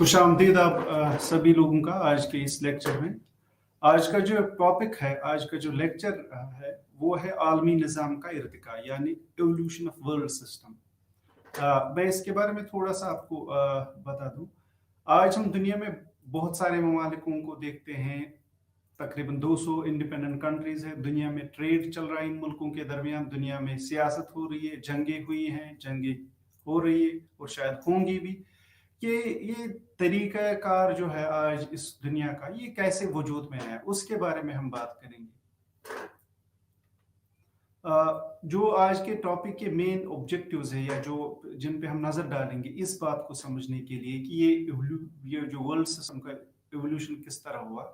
खुश आमदीद आप सभी लोगों का आज के इस लेक्चर में। आज का जो टॉपिक है, आज का जो लेक्चर है वो है आलमी निज़ाम का इर्तिका यानी एवोल्यूशन ऑफ वर्ल्ड सिस्टम। मैं इसके बारे में थोड़ा सा आपको बता दूं। आज हम दुनिया में बहुत सारे ममालिकों को देखते हैं। तकरीबन 200 इंडिपेंडेंट कंट्रीज है। दुनिया में ट्रेड चल रहा है इन मुल्कों के दरमियान। दुनिया में सियासत हो रही है, जंगें हुई हैं, जंगें हो रही है और शायद होंगी भी। कि ये तरीक़ाकार जो है आज इस दुनिया का, ये कैसे वजूद में है, उसके बारे में हम बात करेंगे। जो आज के टॉपिक के मेन ऑब्जेक्टिव्स है या जो जिन पे हम नज़र डालेंगे इस बात को समझने के लिए कि ये जो वर्ल्ड सिस्टम का एवोल्यूशन किस तरह हुआ,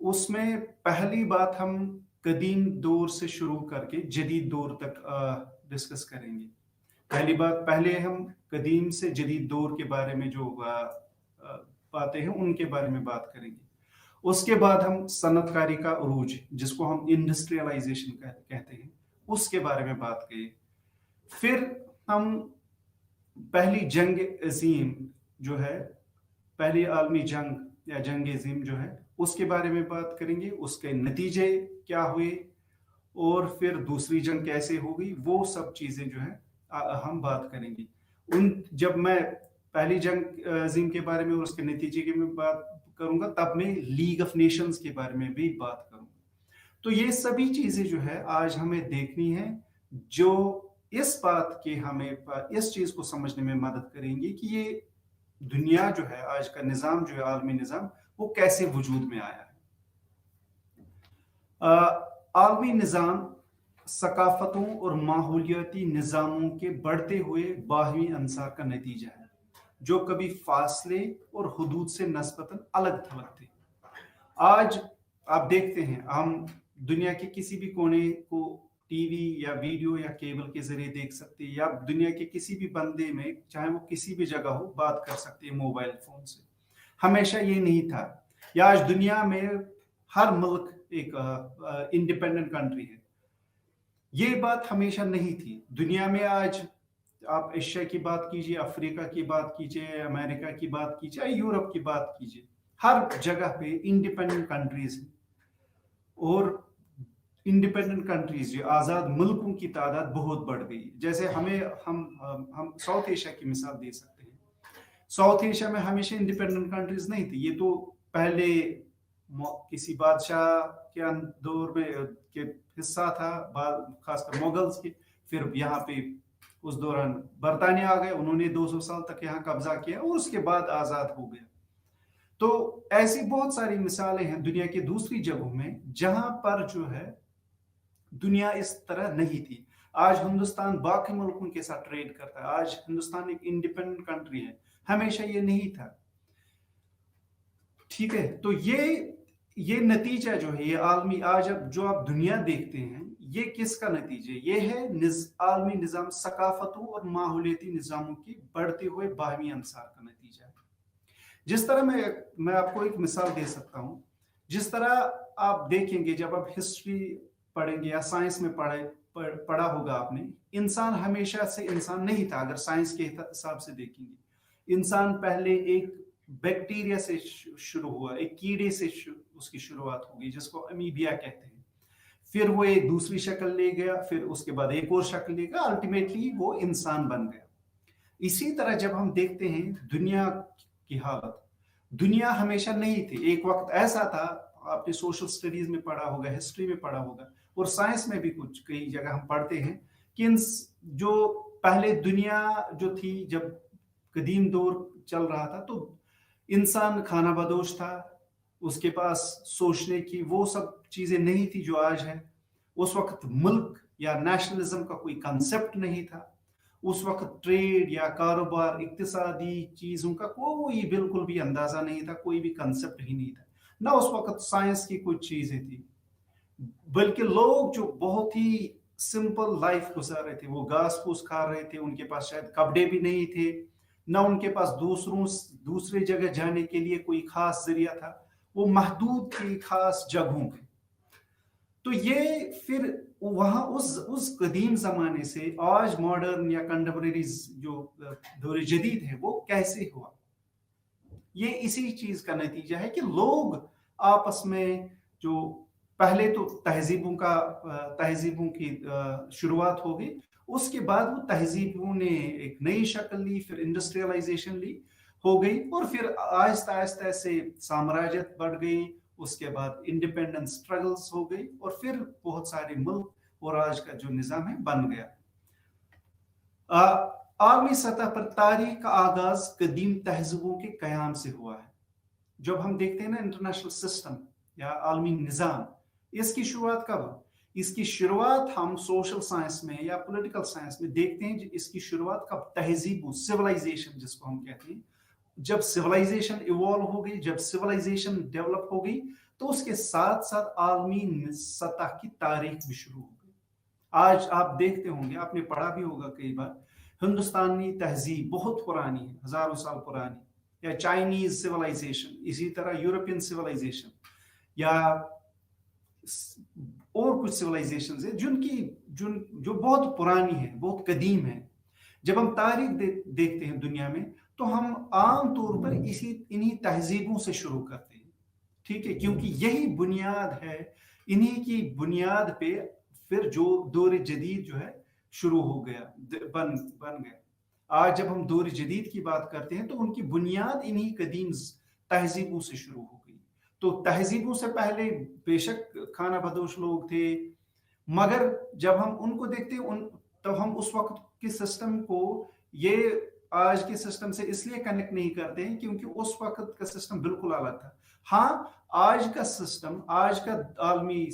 उसमें पहली बात हम कदीम दौर से शुरू करके जदीद दौर तक डिस्कस करेंगे। पहली बात, पहले हम कदीम से जदीद दौर के बारे में जो बातें हैं उनके बारे में बात करेंगे। उसके बाद हम सनतकारी का उरूज, जिसको हम इंडस्ट्रियलाइजेशन कहते हैं, उसके बारे में बात करेंगे। फिर हम पहली जंग अजीम जो है, पहली आलमी जंग या जंग अजीम जो है, उसके बारे में बात करेंगे, उसके नतीजे क्या हुए और फिर दूसरी जंग कैसे होगी, वो सब चीजें जो है हम बात करेंगे। जब मैं पहली जंग अजीम के बारे में और उसके नतीजे की में बात करूंगा, तब मैं लीग ऑफ नेशंस के बारे में भी बात करूंगा। तो ये सभी चीजें जो है आज हमें देखनी है, जो इस बात के हमें इस चीज को समझने में मदद करेंगी कि ये दुनिया जो है, आज का निजाम जो है, आलमी निजाम, वो कैसे वजूद में आया है। आलमी निजाम सकाफतों और माहौलियाती निज़ामों के बढ़ते हुए बाहमी अंसार का नतीजा है, जो कभी फासले और हुदूद से नस्बतन अलग थलग थे। आज आप देखते हैं, हम दुनिया के किसी भी कोने को टीवी या वीडियो या केबल के जरिए देख सकते हैं, या दुनिया के किसी भी बंदे में, चाहे वो किसी भी जगह हो, बात कर सकते हैं मोबाइल फोन से। हमेशा ये नहीं था। या आज दुनिया में हर मुल्क एक इंडिपेंडेंट कंट्री है, ये बात हमेशा नहीं थी। दुनिया में आज आप एशिया की बात कीजिए, अफ्रीका की बात कीजिए, अमेरिका की बात कीजिए, यूरोप की बात कीजिए, हर जगह पे इंडिपेंडेंट कंट्रीज हैं। और इंडिपेंडेंट कंट्रीज, जो आज़ाद मुल्कों की तादाद बहुत बढ़ गई। जैसे हम साउथ एशिया की मिसाल दे सकते हैं। साउथ एशिया में हमेशा इंडिपेंडेंट कंट्रीज नहीं थी। ये तो पहले किसी बादशाह के दौर में के हिस्सा था, खासकर मुगल्स के। फिर यहाँ पे उस दौरान बरतानिया आ गए, उन्होंने 200 साल तक यहाँ कब्जा किया और उसके बाद आजाद हो गया। तो ऐसी बहुत सारी मिसालें हैं दुनिया की दूसरी जगहों में, जहां पर जो है दुनिया इस तरह नहीं थी। आज हिंदुस्तान बाकी मुल्कों के साथ ट्रेड करता है। आज हिंदुस्तान एक इंडिपेंडेंट कंट्री है, हमेशा ये नहीं था। ठीक है, तो ये नतीजा जो है, ये आलमी, आज अब जो आप दुनिया देखते हैं, ये किसका नतीजा? ये है आलमी निजाम सकाफतों और माहौलियाती निजामों की बढ़ते हुए बाहमी अंसार का नतीजा है। जिस तरह मैं आपको एक मिसाल दे सकता हूं। जिस तरह आप देखेंगे, जब आप हिस्ट्री पढ़ेंगे या साइंस में पढ़ा होगा आपने, इंसान हमेशा से इंसान नहीं था। अगर साइंस के हिसाब से देखेंगे, इंसान पहले एक बैक्टीरिया से शुरू हुआ, एक कीड़े से उसकी शुरुआत होगी, जिसको अमीबिया कहते हैं। फिर वो एक दूसरी शक्ल ले गया, फिर उसके बाद एक और शक्ल ले गया, अल्टीमेटली वो इंसान बन गया। इसी तरह जब हम देखते हैं दुनिया की हालत, दुनिया हमेशा नहीं थी। एक वक्त ऐसा था, आपने सोशल स्टडीज में पढ़ा होगा, हिस्ट्री में पढ़ा होगा, और साइंस में भी कुछ कई जगह हम पढ़ते हैं कि जो पहले दुनिया जो थी, जब कदीम दौर चल रहा था, तो इंसान खाना बदोश था, उसके पास सोचने की वो सब चीजें नहीं थी जो आज है। उस वक्त मुल्क या नेशनलिज्म का कोई कंसेप्ट नहीं था। उस वक्त ट्रेड या कारोबार, इक्तिसादी चीजों का कोई बिल्कुल भी अंदाजा नहीं था, कोई भी कंसेप्ट ही नहीं था। ना उस वक्त साइंस की कुछ चीजें थी, बल्कि लोग जो बहुत ही सिंपल लाइफ गुजार रहे थे, वो घास फूस खा रहे थे, उनके पास शायद कपड़े भी नहीं थे, ना उनके पास दूसरे जगह जाने के लिए कोई खास जरिया था, वो महदूद की खास जगहों पे। तो ये फिर वहां उस कदीम जमाने से आज मॉडर्न या कंटेम्परेरी जो दौर जदीद है, वो कैसे हुआ? یہ اسی چیز کا نتیجہ ہے کہ لوگ آپس میں جو پہلے تو تہذیبوں کی شروعات ہو گئی، اس کے بعد وہ تہذیبوں نے ایک نئی شکل لی، پھر انڈسٹریلائزیشن لی ہو گئی، اور پھر آہستہ آہستہ سے سامراجیت بڑھ گئی، اس کے بعد انڈیپینڈنس اسٹرگلس ہو گئی، اور پھر بہت سارے ملک اور آج کا جو نظام ہے بن گیا۔ عالمی سطح پر تاریخ کا آغاز قدیم تہذیبوں کے قیام سے ہوا ہے۔ جب ہم دیکھتے ہیں نا انٹرنیشنل سسٹم یا عالمی نظام، اس کی شروعات کب؟ اس کی شروعات ہم سوشل سائنس میں یا پولیٹیکل سائنس میں دیکھتے ہیں، اس کی شروعات کب؟ تہذیبوں، سیولائزیشن جس کو ہم کہتے ہیں۔ جب سیولائزیشن ایوالو ہو گئی، جب سیولائزیشن ڈیولپ ہو گئی، تو اس کے ساتھ ساتھ عالمی سطح کی تاریخ بھی شروع ہو گئی۔ آج آپ دیکھتے ہوں گے، آپ نے پڑھا بھی ہوگا کئی بار، ہندوستانی تہذیب بہت پرانی ہے، ہزاروں سال پرانی، یا چائنیز سیولائزیشن، اسی طرح یورپین سیولائزیشن، یا اور کچھ سیولائزیشنز ہیں جو بہت پرانی ہیں، بہت قدیم ہیں۔ جب ہم تاریخ دیکھتے ہیں دنیا میں، تو ہم عام طور پر انہی تہذیبوں سے شروع کرتے ہیں، ٹھیک ہے، کیونکہ یہی بنیاد ہے، انہی کی بنیاد پہ پھر جو دور جدید جو ہے شروع ہو گیا، بن گیا۔ آج جب ہم دور جدید کی بات کرتے ہیں تو ان کی بنیاد انہی قدیم تہذیبوں سے شروع ہو گئی۔ تو تہذیبوں سے پہلے بے شک کھانا بدوش لوگ تھے، مگر جب ہم ان کو دیکھتے ہیں تو ہم اس وقت کے سسٹم کو یہ آج کے سسٹم سے اس لیے کنیکٹ نہیں کرتے ہیں کیونکہ اس وقت کا سسٹم بالکل الگ تھا۔ ہاں، آج کا سسٹم، آج کا عالمی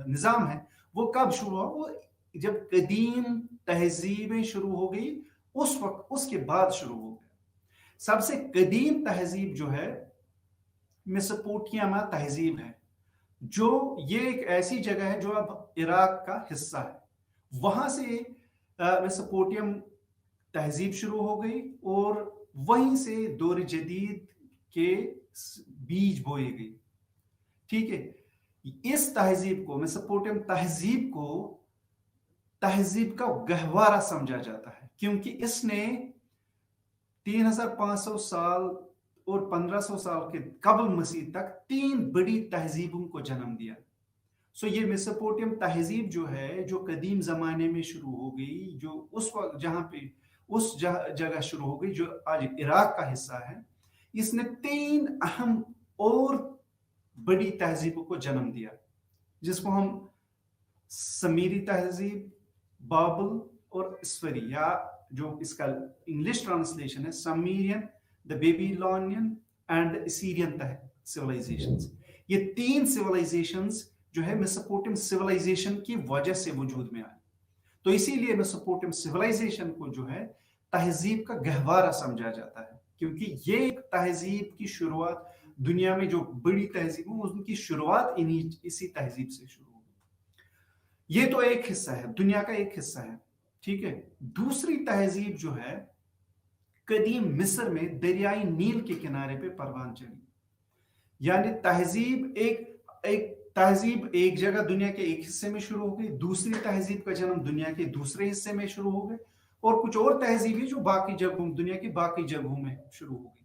نظام ہے، وہ کب شروع ہوا؟ وہ جب قدیم تہذیبیں شروع ہو گئی، اس وقت، اس کے بعد شروع ہو گیا۔ سب سے قدیم تہذیب جو ہے میسوپوٹیمیا تہذیب ہے، جو یہ ایک ایسی جگہ ہے جو اب عراق کا حصہ ہے۔ وہاں سے میسوپوٹیم تہذیب شروع ہو گئی، اور وہیں سے دور جدید کے بیج بوئے گئی، ٹھیک ہے۔ اس تہذیب کو، میسوپوٹیم تہذیب کو، تہذیب کا گہوارہ سمجھا جاتا ہے، کیونکہ اس نے 3500 سال اور 1500 سال کے قبل مسیح تک 3 بڑی تہذیبوں کو جنم دیا۔ یہ میسوپوٹیم تہذیب جو ہے، جو قدیم زمانے میں شروع ہو گئی، جو اس وقت جہاں پہ اس جگہ شروع ہو گئی جو آج عراق کا حصہ ہے، اس نے 3 اہم اور بڑی تہذیبوں کو جنم دیا، جس کو ہم سمیری تہذیب، بابل اور اسفری، یا جو اس کا انگلش ٹرانسلیشن ہے سمیرین، دا بیبیلونین اینڈ اسیرین سیولائزیشنز۔ یہ 3 سیولائزیشنز جو ہے میسوپوٹیم سیولائزیشن کی وجہ سے وجود میں آئی۔ تو اسی لیے میسوپوٹیم سیولائزیشن کو جو ہے تہذیب کا گہوارہ سمجھا جاتا ہے، کیونکہ یہ ایک تہذیب کی شروعات، دنیا میں جو بڑی تہذیب ہیں ان کی شروعات اسی تہذیب سے شروع ہوئی۔ یہ تو ایک حصہ ہے، دنیا کا ایک حصہ ہے، ٹھیک ہے۔ دوسری تہذیب جو ہے قدیم مصر میں دریائے نیل کے کنارے پہ پروان چڑھی، یعنی تہذیب ایک جگہ دنیا کے ایک حصے میں شروع ہو گئی، دوسری تہذیب کا جنم دنیا کے دوسرے حصے میں شروع ہو گئے، اور کچھ اور تہذیبیں جو باقی جگہوں، دنیا کی باقی جگہوں میں شروع ہو گئی۔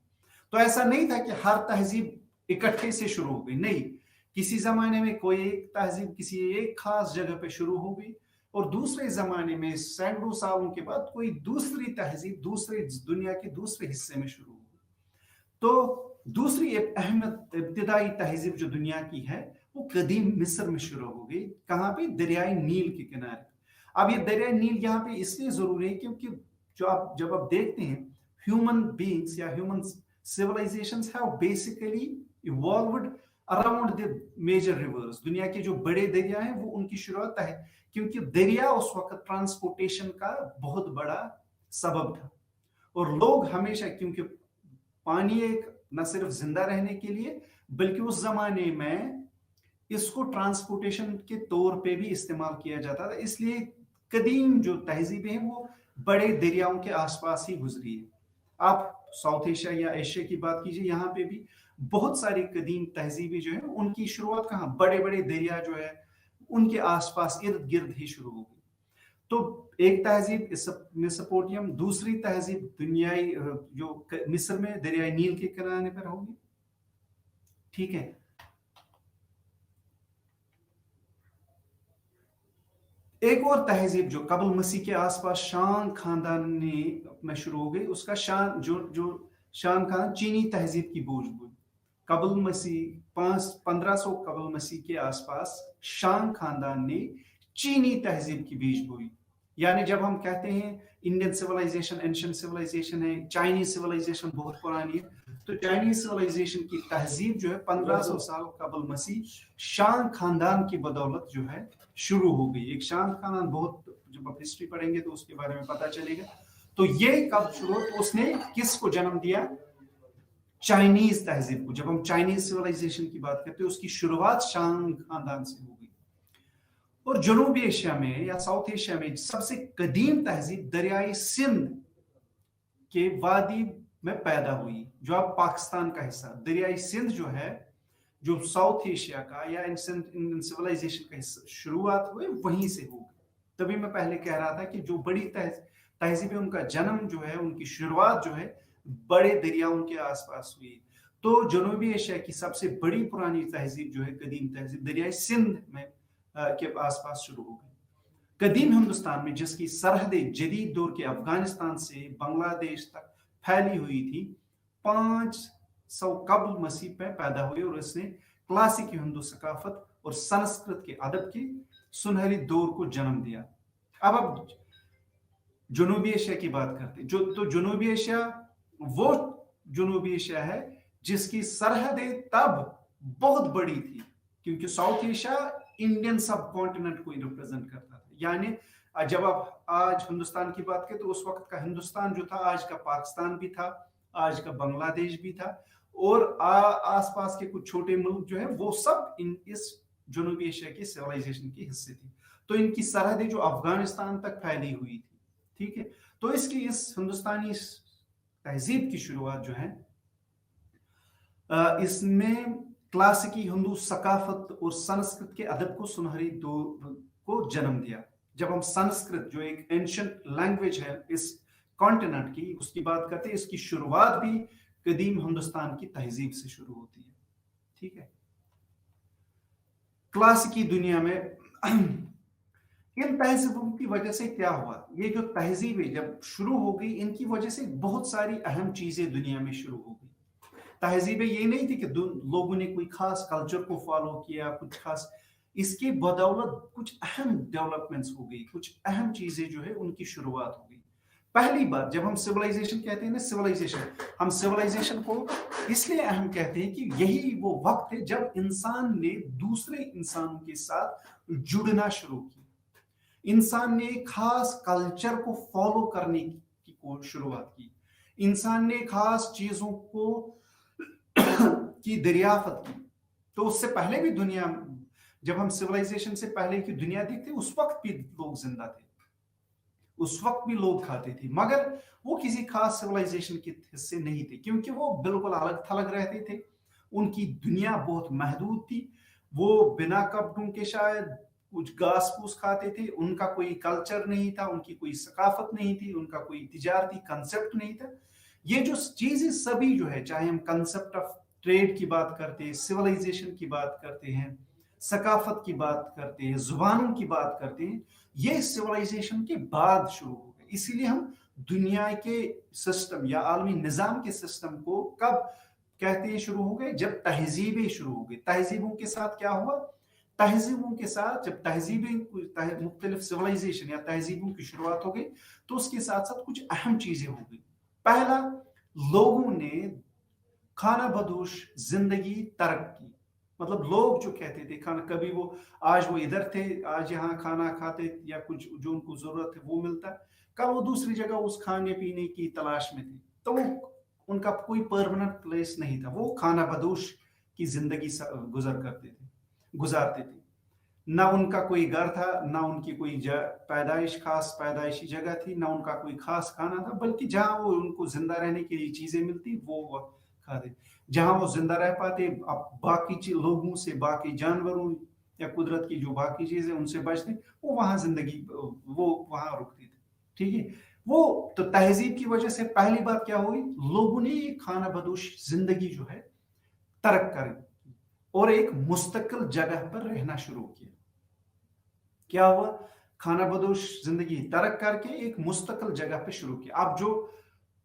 تو ایسا نہیں تھا کہ ہر تہذیب اکٹھے سے شروع ہو گئی، نہیں، کسی زمانے میں کوئی ایک تہذیب کسی ایک خاص جگہ پہ شروع ہو گئی، اور دوسرے زمانے میں سینکڑوں سالوں کے بعد کوئی دوسری تہذیب دوسرے دنیا کے دوسرے حصے میں شروع ہو گئی۔ تو دوسری اہم ابتدائی تہذیب جو دنیا کی ہے وہ قدیم مصر میں شروع ہو گئی، کہاں پہ؟ دریائے نیل کے کنارے۔ اب یہ دریائے نیل یہاں پہ اس لیے ضروری ہے کیونکہ جب آپ دیکھتے ہیں ہیومن بینگز یا human civilizations have basically evolved around the major rivers۔ دنیا کے جو بڑے دریا ہیں وہ ان کی شروعات ہے، کیونکہ دریا اس وقت ٹرانسپورٹیشن کا بہت بڑا سبب تھا، اور لوگ ہمیشہ، کیونکہ پانی ایک نہ صرف زندہ رہنے کے لیے بلکہ اس زمانے میں اس کو ٹرانسپورٹیشن کے طور پہ بھی استعمال کیا جاتا تھا، اس لیے قدیم جو تہذیبیں ہیں وہ بڑے دریاؤں کے آس پاس ہی گزری ہے۔ آپ ساؤتھ ایشیا یا ایشیا کی بات کیجیے، یہاں پہ بھی بہت ساری قدیم تہذیبیں جو ہیں ان کی شروعات کہاں؟ بڑے بڑے دریا جو ہے ان کے آس پاس ارد گرد ہی شروع ہو گئی۔ तो एक तहजीब मेसोपोटामियम, दूसरी तहजीब दुनियाई जो मिस्र में दरियाई नील के किनारे पर होगी। ठीक है, एक और तहजीब जो कबल मसीह के आसपास शान खानदान में शुरू हो गई, उसका शान जो शान खान चीनी तहजीब की बोझ हुई। कबल मसीह 1500 कबल मसीह के आसपास शान खानदान ने चीनी तहजीब की बीज बोई। यानी जब हम कहते हैं इंडियन सिविलाइजेशन एंशिएंट सिविलाइजेशन है, चाइनीज सिविलाइजेशन बहुत पुरानी है, तो चाइनीज सिविलाइजेशन की तहजीब जो है 1500 साल कबल मसीह शान खानदान की बदौलत जो है शुरू हो गई। एक शान खानदान, बहुत जब आप हिस्ट्री पढ़ेंगे तो उसके बारे में पता चलेगा। तो ये कब शुरू, तो उसने किसको जन्म दिया? चाइनीज तहजीब को। जब हम चाइनीज सिविलाइजेशन की बात करते हैं, उसकी शुरुआत शान खानदान से हो गई। और जनूबी एशिया में या साउथ एशिया में सबसे कदीम तहजीब दरियाई सिंध के वादी में पैदा हुई, जो अब पाकिस्तान का हिस्सा। दरियाई सिंध जो है, जो साउथ एशिया का या इंडियन सिविलाइजेशन का शुरुआत हुई वहीं से हो गई। तभी मैं पहले कह रहा था कि जो बड़ी तहजीब है, उनका जन्म जो है, उनकी शुरुआत जो है बड़े दरियाओं के आसपास हुई। तो जनूबी एशिया की सबसे बड़ी पुरानी तहजीब जो है, कदीम तहजीब, दरियाई सिंध में के आसपास शुरू हो गई। कदीम हिंदुस्तान में, जिसकी सरहदें जदीद दौर के अफगानिस्तान से बांग्लादेश तक फैली हुई थी, 500 कबल मसीह पे पैदा हुई और इसने क्लासिक हिंदू सकाफत और संस्कृत के अदब के सुनहरी दौर को जन्म दिया। अब जनूबी एशिया की बात करते हैं, तो जनूबी एशिया वो जनूबी एशिया है जिसकी सरहदें तब बहुत बड़ी थी, क्योंकि साउथ एशिया इंडियन सब कॉन्टिनेंट को रिप्रेजेंट करता था। यानी जब आप आज हिंदुस्तान की बात करें तो उस वक्त का हिंदुस्तान जो था, आज का पाकिस्तान भी था, आज का बांग्लादेश भी था, और आसपास के कुछ छोटे मुल्क जो है वो सब इस जनूबी एशिया की सिविलाइजेशन के हिस्से थी। तो इनकी सरहदें जो अफगानिस्तान तक फैली हुई थी। ठीक है, तो इसकी इस हिंदुस्तानी तहजीब की शुरुआत जो है, इसमें क्लासिकी हिंदू सकाफत और संस्कृत के अदब को सुनहरी दौर को जन्म दिया। जब हम संस्कृत, जो एक एंशिएंट लैंग्वेज है इस कॉन्टिनेंट की, उसकी बात करते हैं, इसकी शुरुआत भी कदीम हिंदुस्तान की तहजीब से शुरू होती है। ठीक है, क्लासिकी दुनिया में इन तहजीबों की वजह से क्या हुआ, ये जो तहजीबें जब शुरू हो गई, इनकी वजह से बहुत सारी अहम चीजें दुनिया में शुरू हो गई। तहजीबें ये नहीं थी कि लोगों ने कोई खास कल्चर को फॉलो किया, कुछ खास, इसके बदौलत कुछ अहम डेवलपमेंट्स हो गई, कुछ अहम चीजें जो है उनकी शुरुआत हो गई। पहली बात, जब हम सिविलाइजेशन कहते हैं ना, हम सिविलाइजेशन को इसलिए अहम कहते हैं कि यही वो वक्त है जब इंसान ने दूसरे इंसानों के साथ जुड़ना शुरू किया। इंसान ने खास कल्चर को फॉलो करने की शुरुआत की, इंसान ने खास चीजों को की दरियाफत की। तो उससे पहले भी दुनिया, जब हम सिविलाइजेशन से पहले की दुनिया देखते, उस वक्त भी लोग जिंदा थे, उस वक्त भी लोग खाते थे, मगर वो किसी खास सिविलाइजेशन के हिस्से नहीं थे, क्योंकि वो बिल्कुल अलग थलग रहते थे। उनकी दुनिया बहुत महदूद थी, वो बिना कपड़ों के शायद कुछ घास फूस खाते थे, उनका कोई कल्चर नहीं था, उनकी कोई सकाफत नहीं थी, उनका कोई तिजारती कंसेप्ट नहीं था। ये जो चीजें सभी जो है, चाहे हम कंसेप्ट ऑफ ट्रेड की बात करते हैं, सिविलाइजेशन की बात करते हैं, सकाफत की बात करते हैं, जुबानों की बात करते हैं, ये सिविलाइजेशन के बाद शुरू हो गए। इसीलिए हम दुनिया के सिस्टम या आलमी निजाम के सिस्टम को कब कहते हैं शुरू हो गए, जब तहजीबें शुरू हो गई। तहजीबों के साथ क्या हुआ, तहजीबों के साथ जब तहजीबें, मुख्तलिफ सिविलाइजेशन या तहजीबों की शुरुआत हो गई, तो उसके साथ साथ कुछ अहम चीजें हो गई। पहला, लोगों ने खाना बदोश जिंदगी तर्क की। मतलब लोग जो कहते थे खाना, कभी वो आज वो इधर थे, आज यहाँ खाना खाते या कुछ जो उनको जरूरत है वो मिलता, कल वो दूसरी जगह उस खाने पीने की तलाश में थे, तो वो उनका कोई परमानेंट प्लेस नहीं था, वो खाना बदोश की जिंदगी गुजारते थे। ना उनका कोई घर था, ना उनकी कोई खास पैदाइशी जगह थी, ना उनका कोई खास खाना था, बल्कि जहां वो उनको जिंदा रहने के लिए चीजें मिलती वो खाते। जहां वो जिंदा रह पाते, अब बाकी लोगों से, बाकी जानवरों या कुदरत की जो बाकी चीजें उनसे बचते, वो वहां जिंदगी वो वहां रुकती थी। ठीक है, वो तो तहजीब की वजह से पहली बात क्या हुई, लोगों ने ये खाना बदोश जिंदगी जो है तर्क कर और एक मुस्तकिल जगह पर रहना शुरू किया। क्या हुआ, खाना बदोश जिंदगी तर्क करके एक मुस्तकिल जगह पे शुरू किया। अब जो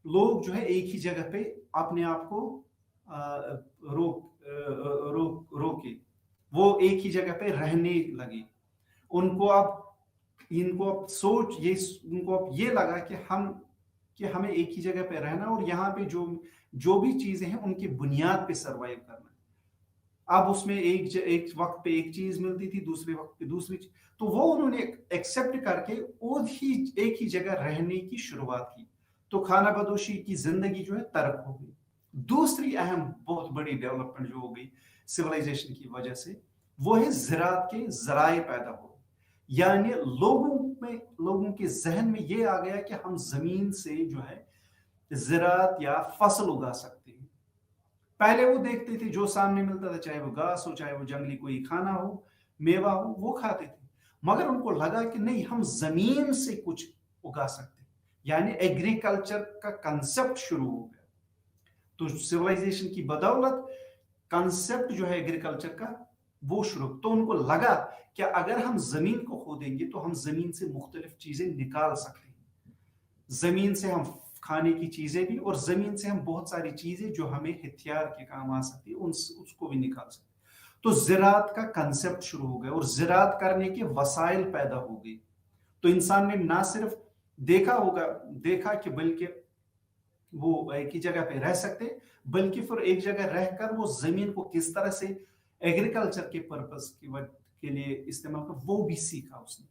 लोग जो है एक ही जगह पे अपने आप को रोके, वो एक ही जगह पे रहने लगे। उनको अब इनको अब सोच ये उनको अब ये लगा कि हमें एक ही जगह पे रहना और यहाँ पे जो भी चीजें हैं उनकी बुनियाद पे सरवाइव करना। अब उसमें एक वक्त पे एक चीज मिलती थी, दूसरे वक्त पे दूसरी चीज, तो वो उन्होंने एक्सेप्ट करके एक ही जगह रहने की शुरुआत की। तो खाना बदोशी की जिंदगी जो है तर्क हो गई। दूसरी अहम बहुत बड़ी डेवलपमेंट जो हो गई सिविलाइजेशन की वजह से, वो है ज़राअत के जराए पैदा हो, यानी लोगों के जहन में ये आ गया कि हम जमीन से जो है ज़राअत या फसल उगा सकते हैं। पहले वो देखते थे जो सामने मिलता था, चाहे वो घास हो, चाहे वो जंगली कोई खाना हो, मेवा हो, वो खाते थे। मगर उनको लगा कि नहीं, हम जमीन से कुछ उगा सकते हैं, यानी एग्रीकल्चर का कंसेप्ट शुरू हो गया। तो सिविलाइजेशन की बदौलत कंसेप्ट जो है एग्रीकल्चर का वो शुरू, तो उनको लगा कि अगर हम जमीन को खोदेंगे तो हम जमीन से मुख्तलिफ चीजें निकाल सकते हैं। जमीन से हम खाने की चीजें भी, और जमीन से हम बहुत सारी चीजें जो हमें हथियार के काम आ सकती है उसको भी निकाल सकते। तो ज़राअत का कंसेप्ट शुरू हो गया और ज़राअत करने के वसाइल पैदा हो गए। तो इंसान ने ना सिर्फ देखा कि बल्कि वो एक ही जगह पे रह सकते, बल्कि फिर एक जगह रहकर वो जमीन को किस तरह से एग्रीकल्चर के पर्पस के लिए इस्तेमाल कर, वो भी सीखा उसने।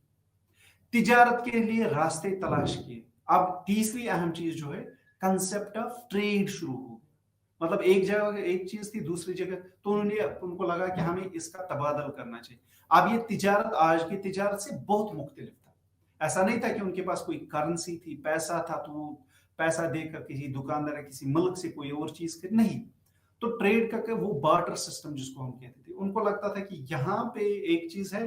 तिजारत के लिए रास्ते तलाश किए। अब तीसरी अहम चीज जो है, कंसेप्ट ऑफ ट्रेड शुरू हो। मतलब एक जगह एक चीज थी, दूसरी जगह, तो उनको लगा कि हमें इसका तबादला करना चाहिए। अब ये तिजारत आज की तिजारत से बहुत मुख्तलिफ था। ऐसा नहीं था कि उनके पास कोई करेंसी थी, पैसा था तो वो पैसा देकर किसी दुकानदार या किसी मुल्क से कोई और चीज कर, नहीं। तो ट्रेड का वो बार्टर सिस्टम जिसको हम कहते थे, उनको लगता था कि यहाँ पे एक चीज है,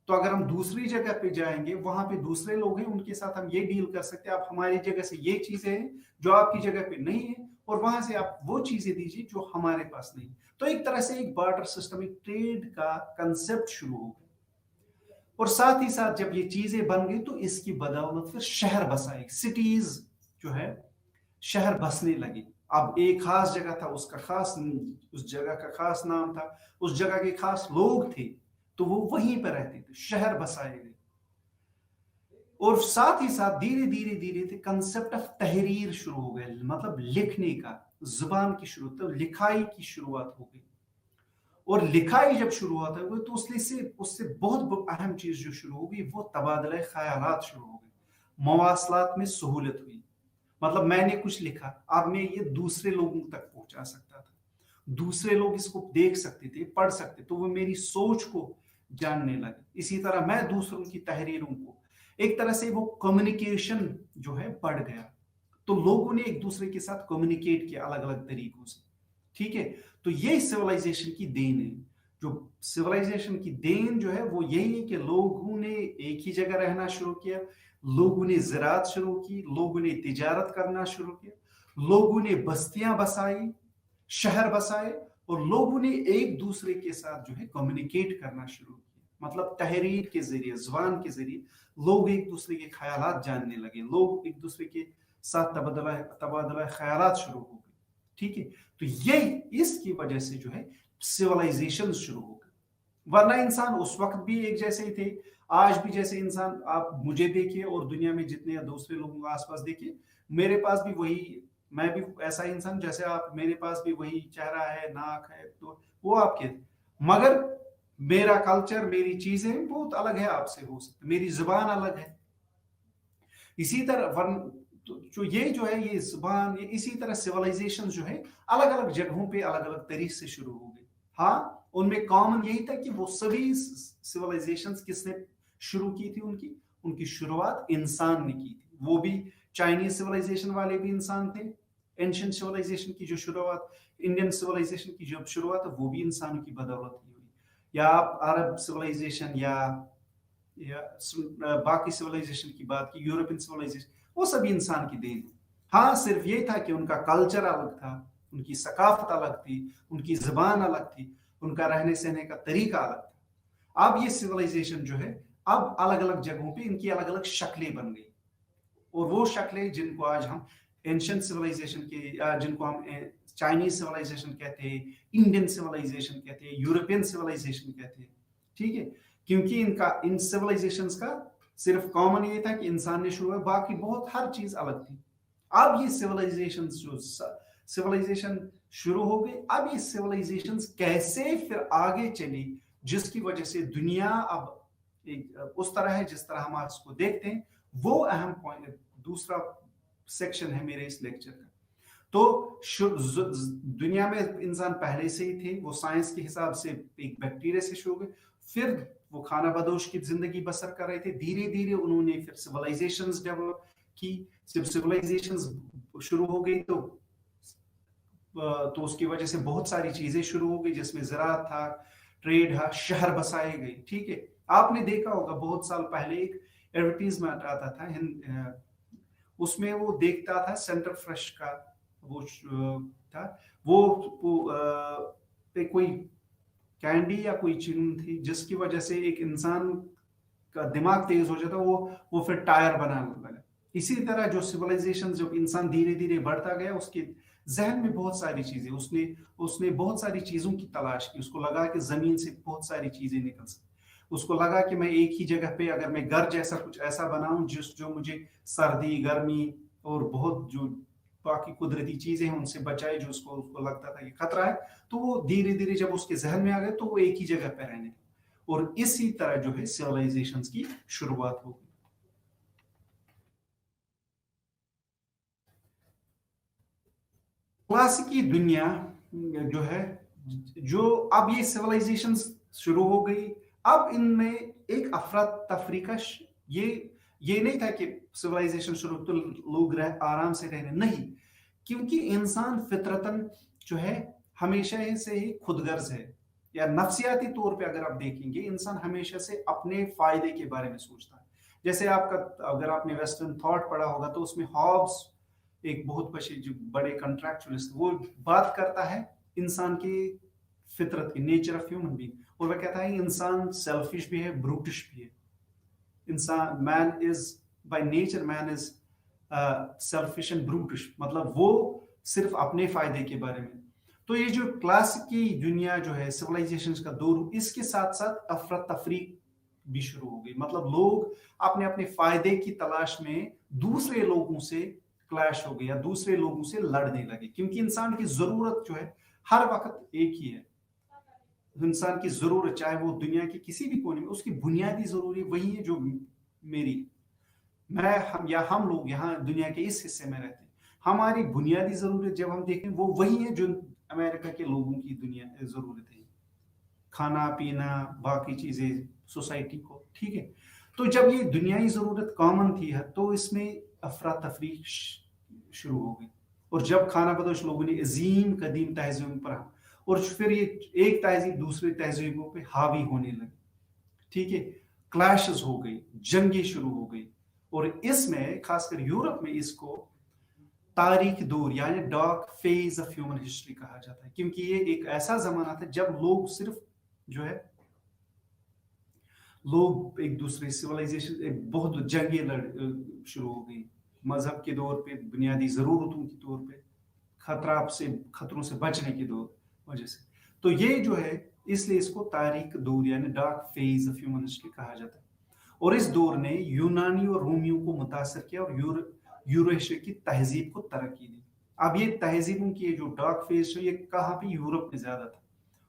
तो अगर हम दूसरी जगह पे जाएंगे, वहां पे दूसरे लोग हैं, उनके साथ हम ये डील कर सकते हैं, आप हमारी जगह से ये चीजें हैं जो आपकी जगह पे नहीं है, और वहां से आप वो चीजें दीजिए जो हमारे पास नहीं। तो एक तरह से एक बार्टर सिस्टम, एक ट्रेड का कंसेप्ट शुरू हो गया। और साथ ही साथ जब ये चीजें बन गई तो इसकी बदौलत फिर शहर बसाए, सिटीज जो है शहर बसने लगे। अब एक खास जगह था, उस जगह का खास नाम था, उस जगह के खास लोग थे, तो वो वहीं पर रहते थे, शहर बसाए गए। और साथ ही साथ धीरे धीरे धीरे थे कंसेप्ट ऑफ तहरीर शुरू हो गया, मतलब लिखने का, जुबान की शुरू, तो लिखाई की शुरुआत हो गई। और लिखाई जब शुरुआत हो गई तो उससे बहुत अहम चीज जो शुरू हो गई, वो तबादला ख्यालात शुरू हो गए, मवासलात में सहूलत हुई। मतलब मैंने कुछ लिखा, अब मैं ये दूसरे लोगों तक पहुंचा सकता था, दूसरे लोग इसको देख सकते थे, पढ़ सकते, तो वो मेरी सोच को जानने लगे। इसी तरह मैं दूसरों की तहरीरों को, एक तरह से वो कम्युनिकेशन जो है बढ़ गया। तो लोगों ने एक दूसरे के साथ कम्युनिकेट किया अलग अलग तरीकों से। ठीक है, तो ये सिविलाइजेशन की देन है। जो सिविलाइजेशन की देन जो है वो यही है कि लोगों ने एक ही जगह रहना शुरू किया, लोगों ने ज़राअत शुरू की, लोगों ने तिजारत करना शुरू किया, लोगों ने बस्तियां बसाई, शहर बसाए, और लोगों ने एक दूसरे के साथ जो है कम्युनिकेट करना शुरू किया। मतलब तहरीर के जरिए, जुबान के जरिए लोग एक दूसरे के ख्यालात जानने लगे, लोग एक दूसरे के साथ तबादला ख्यालात शुरू हो गए। ठीक है, तो ये इसकी वजह से जो है सिविलाइजेशन शुरू हो गई। वरना इंसान उस वक्त भी एक जैसे ही थे, आज भी जैसे इंसान, आप मुझे देखिए और दुनिया में जितने दूसरे लोगों को आसपास देखिए, मेरे पास भी वही, मैं भी ऐसा इंसान जैसे आप, मेरे पास भी वही चेहरा है, नाक है, तो वो आपके, मगर मेरा कल्चर, मेरी चीजें बहुत अलग है आपसे, हो सकता मेरी जुबान अलग है। इसी तरह जो है ये जुबान, इसी तरह सिविलाइजेशन जो है अलग अलग जगहों पे अलग अलग तरीके से शुरू हो गई। हाँ, उनमें कॉमन यही था कि वो सभी सिविलाइजेशंस किसने शुरू की थी, उनकी शुरुआत इंसान ने की थी। वो भी चाइनीज सिविलाइजेशन वाले भी इंसान थे, एंशिएंट सिविलाइजेशन की जो शुरुआत, इंडियन सिविलाइजेशन की जो शुरुआत है, वो भी इंसानों की बदौलत ही हुई। या आप अरब सिविलाइजेशन या बाकी सिविलाइजेशन की बात की, यूरोपियन सिविलाइजेशन, वो सभी इंसान की देन है। हाँ, सिर्फ ये था कि उनका कल्चर अलग था, उनकी सकाफत अलग थी, उनकी जबान अलग थी, उनका रहने सहने का तरीका अलग था। अब ये सिविलाइजेशन जो है, अब अलग अलग जगहों पे इनकी अलग अलग शक्लें बन गई, और वो शक्लें जिनको आज हम एंशियंट सिविलाइजेशन के, जिनको हम चाइनीज सिविलाइजेशन कहते हैं, इंडियन सिविलाइजेशन कहते हैं, यूरोपियन सिविलाइजेशन कहते हैं, ठीक है। क्योंकि इन सिविलाइजेशंस का सिर्फ कॉमन ये था कि इंसान ने शुरू किया, बाकी बहुत हर चीज अलग थी। अब ये सिविलाइजेशन शुरू हो गई, अब ये सिविलाइजेशन कैसे फिर आगे चली, जिसकी वजह से दुनिया अब उस तरह है जिस तरह हम आज को देखते हैं, वो अहम पॉइंट, दूसरा सेक्शन है मेरे इस लेक्चर का। तो दुनिया में इंसान पहले से ही थे, वो साइंस के हिसाब से एक बैक्टीरिया से शुरू हुए, फिर वो खाना बदोश की जिंदगी बसर कर रहे थे, धीरे धीरे उन्होंने फिर सिविलाइजेशंस डेवलप की। जब सिविलाइजेशंस शुरू हो गई तो उसकी वजह से बहुत सारी चीजें शुरू हो गई, जिसमें ज़राअत था, ट्रेड था, शहर बसाए गए, ठीक है। आपने देखा होगा बहुत साल पहले एक एडवर्टीजमेंट आता था, उसमें वो देखता था सेंटर फ्रेश का, वो था, कोई कैंडी या कोई चीज थी, जिसकी वजह से एक इंसान का दिमाग तेज हो जाता, वो फिर टायर बनाने लगा। इसी तरह जो सिविलाइजेशन, जब इंसान धीरे धीरे बढ़ता गया, उसके जहन में बहुत सारी चीजें, उसने बहुत सारी चीजों की तलाश की। उसको लगा कि जमीन से बहुत सारी चीजें निकल सकती, उसको लगा कि मैं एक ही जगह पे अगर मैं घर जैसा कुछ ऐसा बनाऊं जो मुझे सर्दी, गर्मी और बहुत जो बाकी कुदरती चीजें हैं उनसे बचाए, जो उसको लगता था कि खतरा है, तो वो धीरे धीरे जब उसके जहन में आ गए, तो वो एक ही जगह पे रहने, और इसी तरह जो है सिविलाइजेशंस की शुरुआत हो गई। क्लासिकी दुनिया जो है, जो अब ये सिविलाइजेशन शुरू हो गई, अब इनमें एक अफरा तफरी का ये नहीं था कि सिविलाइजेशन शुरू तो लोग आराम से रहने, नहीं, क्योंकि इंसान फितरतन जो है हमेशा से ही खुदगर्ज है, या नफसियाती तौर पे अगर आप देखेंगे, इंसान हमेशा से अपने फायदे के बारे में सोचता है। जैसे अगर आपने वेस्टर्न थॉट पढ़ा होगा, तो उसमें हॉब्स एक बहुत बड़े कंट्रैक्चुअलिस्ट, वो बात करता है इंसान की फितरत की, नेचर ऑफ ह्यूमन बीइंग, और वह कहता है इंसान सेल्फिश भी है, ब्रूटिश भी है। इंसान man is by nature, man is selfish and brutish, मतलब वो सिर्फ अपने फायदे के बारे में। तो ये जो क्लासिकी दुनिया जो है, सिविलाइजेशन का दौर, इसके साथ साथ अफरा तफरी भी शुरू हो गई, मतलब लोग अपने अपने फायदे की तलाश में दूसरे लोगों से क्लैश हो गए, या दूसरे लोगों से लड़ने लगे, क्योंकि इंसान की जरूरत जो है हर वक्त एक ही है। इंसान की जरूरत, चाहे वो दुनिया के किसी भी कोने में, उसकी बुनियादी जरूरी वही है जो मेरी, हम लोग यहाँ दुनिया के इस हिस्से में रहते हैं, हमारी बुनियादी जरूरत जब हम देखें, वो वही है जो अमेरिका के लोगों की दुनिया जरूरत है, खाना पीना, बाकी चीजें सोसाइटी को, ठीक है। तो जब ये दुनियाई जरूरत कॉमन थी, तो इसमें अफरा तफरी शुरू हो गई, और जब खाना बदोश लोगों ने अजीम कदीम तहजीब पर, और फिर ये एक तहजीब दूसरे तहजीबों पे हावी होने लगी, ठीक है, क्लैशेस हो गई, जंगें शुरू हो गई, और इसमें खासकर यूरोप में इसको तारीख दौर यानी dark phase of human history कहा जाता है, क्योंकि ये एक ऐसा जमाना था जब लोग सिर्फ जो है, लोग एक दूसरे सिविलाइजेशन, एक बहुत जंगें शुरू हो गई, मजहब के दौर पे, बुनियादी जरूरतों के तौर पे, खतरों से बचने की वजह से। तो ये जो है, इसलिए इसको तारीख दौर यानी dark phase of human history कहा जाता है। और इस दौर ने यूनानी और रोमियों को मुतासर किया, और यूरेशिया की तहजीब को तरक्की दी। अब ये तहजीबों की जो डार्क फेज है, ये कहाँ पे, यूरोप में ज्यादा था,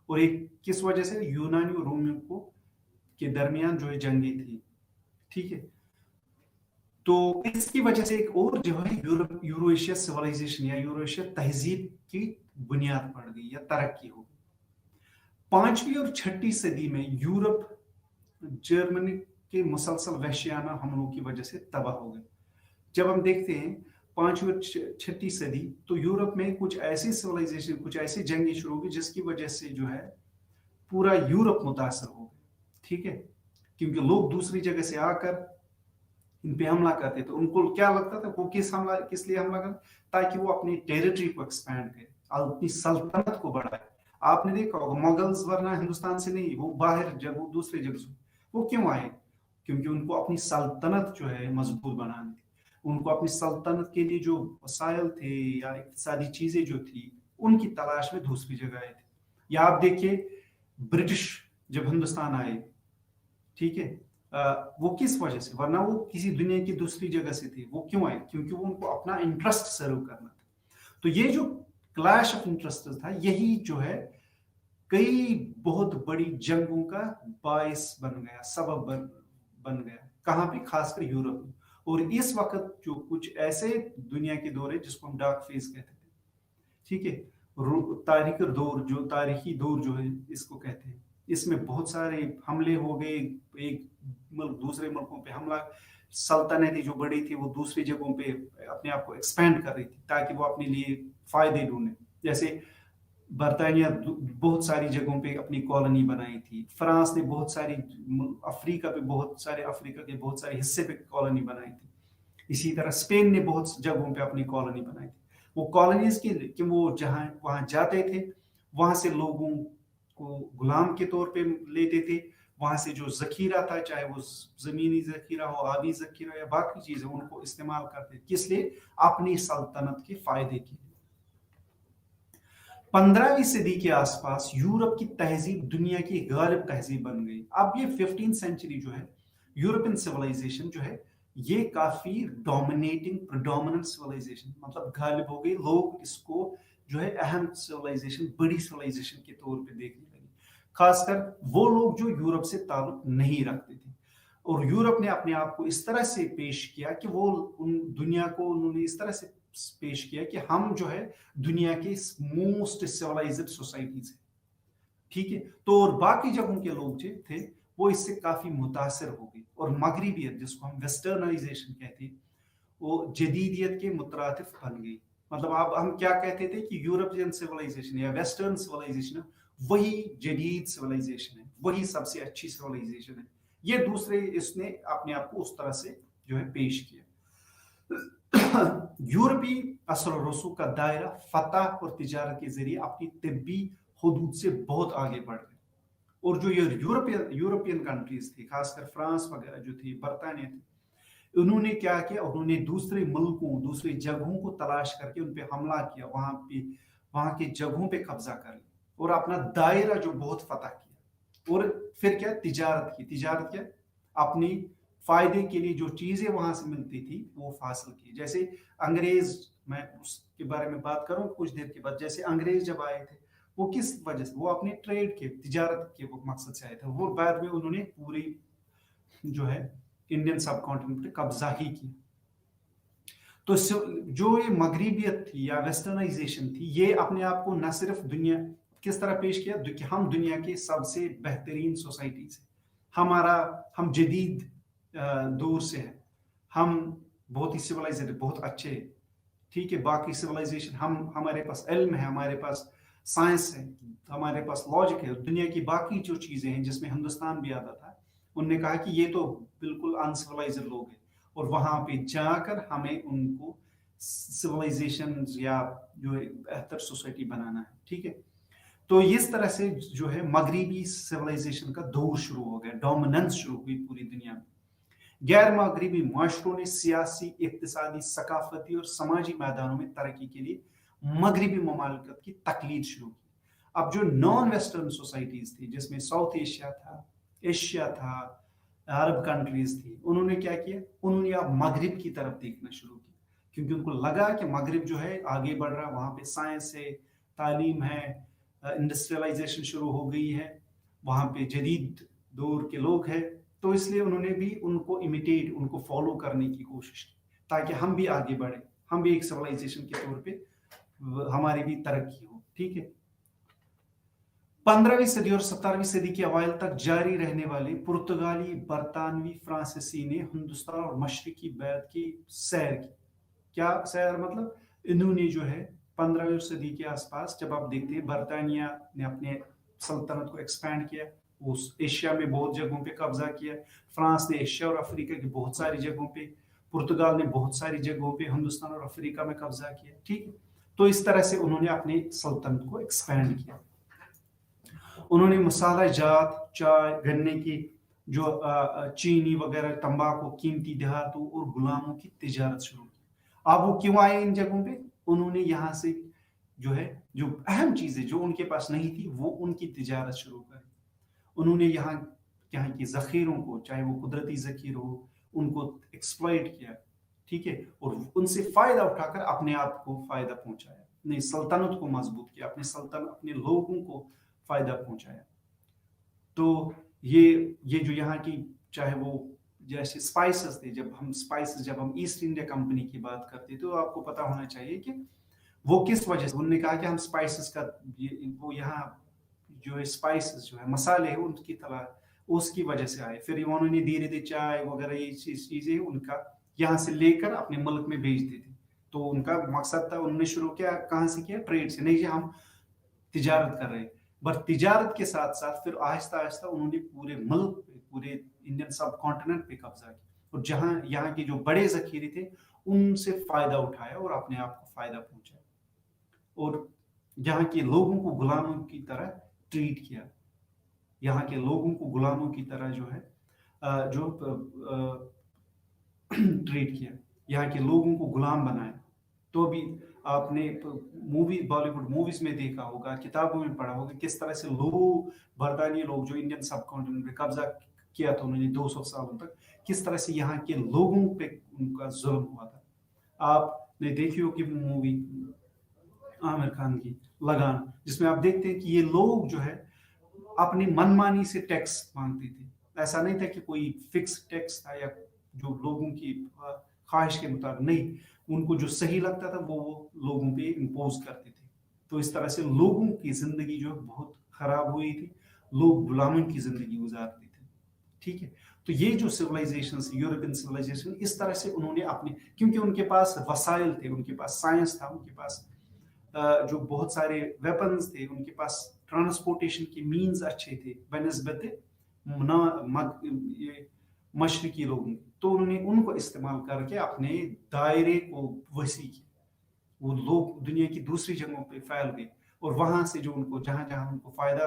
और एक किस वजह से, यूनानी और रोमियों को के दरमियान जो है जंगें थी, ठीक है। तो इसकी वजह से एक और जो है यूरोशिया सिविलाइजेशन या यूरोशिया तहजीब की बुनियाद पड़ गई या तरक्की हो गई। 5वीं और 6वीं सदी में यूरोप जर्मनी के मुसलसल वहशियाना हमलों की वजह से तबाह हो गए। जब हम देखते हैं 5वीं और 6वीं सदी, तो यूरोप में कुछ ऐसी सिविलाइजेशन, कुछ ऐसी जंगें शुरू हुई, जिसकी वजह से जो है पूरा यूरोप मुतासर हो गया, ठीक है, क्योंकि लोग दूसरी जगह से आकर इन पे हमला करते थे। उनको क्या लगता था, वो किस लिए हमला करते, ताकि वो अपनी टेरिटरी को एक्सपैंड करे, अपनी सल्तनत को बढ़ाए। आपने देखा होगा मुगल्स वरना हिंदुस्तान से नहीं, वो बाहर जब वो दूसरे जगह से, वो क्यों आए, क्योंकि उनको अपनी सल्तनत जो है मजबूत बनानी थी। उनको अपनी सल्तनत के लिए जो वसाइल थे या इक्तिसादी चीजें जो थी, उनकी तलाश में दूसरी जगह आए थे। या आप देखिए ब्रिटिश जब हिंदुस्तान आए, ठीक है, वो किस वजह से, वरना वो किसी दुनिया की दूसरी जगह से थे, वो क्यों आए, क्योंकि वो उनको अपना इंटरेस्ट सर्व करना था। तो ये जो क्लैश ऑफ इंटरेस्ट था, यही जो है कई बहुत बड़ी जंगों का बायस बन गया, सबब बन गया, कहाँ पे, खासकर यूरोप में। और इस वक्त जो कुछ ऐसे दुनिया के दौर है जिसको हम डार्क फेज कहते थे, ठीक है, तारीखी दौर जो है इसको कहते हैं। इसमें बहुत सारे हमले हो गए, एक मुल्क दूसरे मुल्कों पे हमला, सल्तनतें जो बड़ी थी वो दूसरी जगहों पे अपने आप को एक्सपेंड कर रही थी ताकि वो अपने लिए फायदे ढूंढे। जैसे बरतानिया बहुत सारी जगहों पे अपनी कॉलोनी बनाई थी, फ्रांस ने बहुत सारी अफ्रीका के बहुत सारे हिस्से पे कॉलोनी बनाई थी, इसी तरह स्पेन ने बहुत जगहों पे अपनी कॉलोनी बनाई थी। वो कॉलोनीज कि वो जहां वहां जाते थे, वहां से लोगों को गुलाम के तौर पे लेते थे, वहां से जो जखीरा था, चाहे वो जमीनी जखीरा हो, आबी जखीरा या बाकी चीजें, उनको इस्तेमाल करते थे, किस लिए, अपनी सल्तनत के फायदे के लिए। 15वीं सदी के आसपास यूरोप की तहजीब दुनिया की गालिब तहजीब बन गई। अब ये 15th सेंचुरी जो है, यूरोपियन सिविलाइजेशन जो है, ये काफी डोमिनेटिंग प्रोडोमिनेंट सिविलाइजेशन, मतलब गालिब हो गई, लोग इसको जो है अहम सिविलाइजेशन, बड़ी सिविलाइजेशन के तौर पे देखने लगे, खासकर वो लोग जो यूरोप से ताल्लुक नहीं रखते थे। और यूरोप ने अपने आप को इस तरह से पेश किया कि वो उन दुनिया को उन्होंने इस तरह से पेश किया कि हम जो है दुनिया के मोस्ट सिविलाइज्ड सोसाइटीज है, ठीक है। तो और बाकी जगहों के लोग जो थे वो इससे काफी मुतासर हो गए, और मगरिबियत जिसको हम वेस्टर्नाइजेशन कहते हैं, वो जदीदियत के मुतरातिफ बन गई। मतलब अब हम क्या कहते थे कि यूरोपियन सिविलाइजेशन या वेस्टर्न सिविलाइजेशन वही जदीद सिविलाइजेशन है, वही सबसे अच्छी सिविलाइजेशन है। ये दूसरे इसने अपने आप को उस तरह से जो है पेश किया। यूरोपी असर रसूख का दायरा फतह और तिजारत के जरिए अपनी तिब्बी हुदूद से बहुत आगे बढ़ गए। और जो ये यूरोपियन कंट्रीज थी, खासकर फ्रांस वगैरह जो थी, बरतानिया थी, उन्होंने क्या किया, उन्होंने दूसरे मुल्कों, दूसरी जगहों को तलाश करके उन पे हमला किया, वहां के जगहों पे कब्जा कर लिया और अपना दायरा जो बहुत फतह किया। और फिर क्या, तिजारत क्या, अपनी फायदे के लिए जो चीजें वहां से मिलती थी वो हासिल की। जैसे अंग्रेज, मैं उसके बारे में बात करूं कुछ देर के बाद, जैसे अंग्रेज जब आए थे, वो किस वजह से, वो अपने ट्रेड के, तिजारत के वो मकसद से आए थे। वो बाद में उन्होंने पूरी जो है इंडियन सब कॉन्टिनेंट पे कब्जा ही किया। तो जो ये मगरिबियत थी या वेस्टर्नाइजेशन थी, ये अपने आप को न सिर्फ दुनिया किस तरह पेश किया कि हम दुनिया के सबसे बेहतरीन सोसाइटी से, हम जदीद दौर से है, हम बहुत ही सिविलाइज्ड, बहुत अच्छे, ठीक है, बाकी सिविलाइजेशन, हमारे पास इल्म है, हमारे पास साइंस है, हमारे पास लॉजिक है। दुनिया की बाकी जो चीजें हैं जिसमें हिंदुस्तान भी आता था, उनने कहा कि ये तो बिल्कुल अनसिविलाइज्ड लोग हैं, और वहां पे जाकर हमें उनको सिविलाइजेशन या जो है बेहतर सोसाइटी बनाना है, ठीक है। तो इस तरह से जो है मगरिबी सिविलाइजेशन का दौर शुरू हो गया, डोमिनेंस शुरू हुई पूरी दुनिया में। गैर मगरिबी माशरों ने सियासी, इक्तिसादी, सकाफती और समाजी मैदानों में तरक्की के लिए मगरिबी ममालिकत की तकलीद शुरू की। अब जो नॉन वेस्टर्न सोसाइटीज थी, जिसमें साउथ एशिया था, अरब कंट्रीज थी, उन्होंने क्या किया, उन्होंने अब मगरिब की तरफ देखना शुरू किया, क्योंकि उनको लगा कि मगरिब जो है आगे बढ़ रहा है, वहां पे साइंस है, तालीम है, इंडस्ट्रियलाइजेशन शुरू हो गई है, वहां पे जदीद दौर के लोग हैं। तो इसलिए उन्होंने भी उनको फॉलो करने की कोशिश की, ताकि हम भी आगे बढ़े, हम भी एक सिविलाइजेशन के तौर पे हमारी भी तरक्की हो, ठीक है। 15वीं सदी और 17वीं सदी के अवाइल तक जारी रहने वाले पुर्तगाली, बरतानवी, फ्रांसीसी ने हिंदुस्तान और मशरकी बैत की सैर की। क्या सैर मतलब, इन्होंने जो है 15वीं सदी के आसपास, जब आप देखते हैं बरतानिया ने अपने सल्तनत को एक्सपैंड किया, उस एशिया में बहुत जगहों पे कब्जा किया। फ्रांस ने एशिया और अफ्रीका की बहुत सारी जगहों पे, पुर्तगाल ने बहुत सारी जगहों पे हिंदुस्तान और अफ्रीका में कब्जा किया, ठीक है। तो इस तरह से उन्होंने अपनी सल्तनत को एक्सपैंड किया। उन्होंने मसाला जात, चाय, गन्ने की जो चीनी वगैरह, तंबाकू, कीमती देहातों और गुलामों की तिजारत शुरू की। अब वो क्यों आए इन जगहों पे? उन्होंने यहाँ से जो है, जो अहम चीजें जो उनके पास नहीं थी, वो उनकी तिजारत शुरू करी। उन्होंने यहाँ की जखीरों को, चाहे वो कुदरती जखीर हो, उनको एक्सप्लॉइट किया, ठीक है, और उनसे फायदा उठाकर अपने आप को फायदा पहुंचाया, अपनी सल्तनत को मजबूत किया, अपनी सल्तनत, अपने लोगों को फायदा पहुंचाया। तो ये जो यहाँ की, चाहे वो जैसे स्पाइसेस थे, जब हम ईस्ट इंडिया कंपनी की बात करते, तो आपको पता होना चाहिए कि वो किस वजह से उन्होंने कहा कि हम स्पाइसेस का वो यहाँ जो है स्पाइसेस जो है, मसाले है, उनकी तरह उसकी वजह से आए। फिर उन्होंने धीरे धीरे चाय वगैरह ये चीजें उनका यहाँ से लेकर अपने मुल्क में भेजते थे। तो उनका मकसद था, उन्होंने शुरू किया कहाँ से किया? ट्रेड से। नहीं जी, हम तिजारत कर रहे हैं, बट तिजारत के साथ साथ फिर आहिस्ता आहिस्ता उन्होंने पूरे मुल्क पे, पूरे इंडियन सब कॉन्टिनेंट पे कब्जा किया, और जहां यहाँ के जो बड़े जखीरे थे उनसे फायदा उठाया और अपने आप को फायदा पहुंचाया, और यहाँ के लोगों को गुलामों की तरह ट्रीट किया। यहाँ के लोगों को गुलामों की तरह जो है ट्रीट किया, यहाँ के लोगों को गुलाम बनाया। तो अभी आपने बॉलीवुड मूवीज में देखा होगा, किताबों में पढ़ा होगा, किस तरह से लोग, बरतानिया लोग जो इंडियन सब कॉन्टिनेंट पे कब्जा किया था उन्होंने 200 सालों तक, किस तरह से यहाँ के लोगों पे उनका जुल्म हुआ था। आपने देखी हो कि मूवी आमिर खान की लगान, जिसमें आप देखते हैं कि ये लोग जो है अपनी मनमानी से टैक्स मांगते थे। ऐसा नहीं था कि कोई फिक्स टैक्स था या जो लोगों की ख्वाहिश के मुताबिक, नहीं, उनको जो सही लगता था वो लोगों पे इम्पोज करते थे। तो इस तरह से लोगों की जिंदगी जो बहुत खराब हुई थी, लोग गुलामों की जिंदगी गुजारते थे, ठीक है। तो ये जो सिविलाइजेशन, यूरोपियन सिविलाइजेशन, इस तरह से उन्होंने अपने, क्योंकि उनके पास वसाइल थे, उनके पास साइंस था, उनके पास जो बहुत सारे वेपन्स थे, उनके पास ट्रांसपोर्टेशन के मीन्स अच्छे थे बनस्बत मशरकी लोगों, तो उन्होंने उनको इस्तेमाल करके अपने दायरे को वसी किया। वो लोग दुनिया की दूसरी जगहों पे फैल गए, और वहां से जो उनको जहां जहां उनको फायदा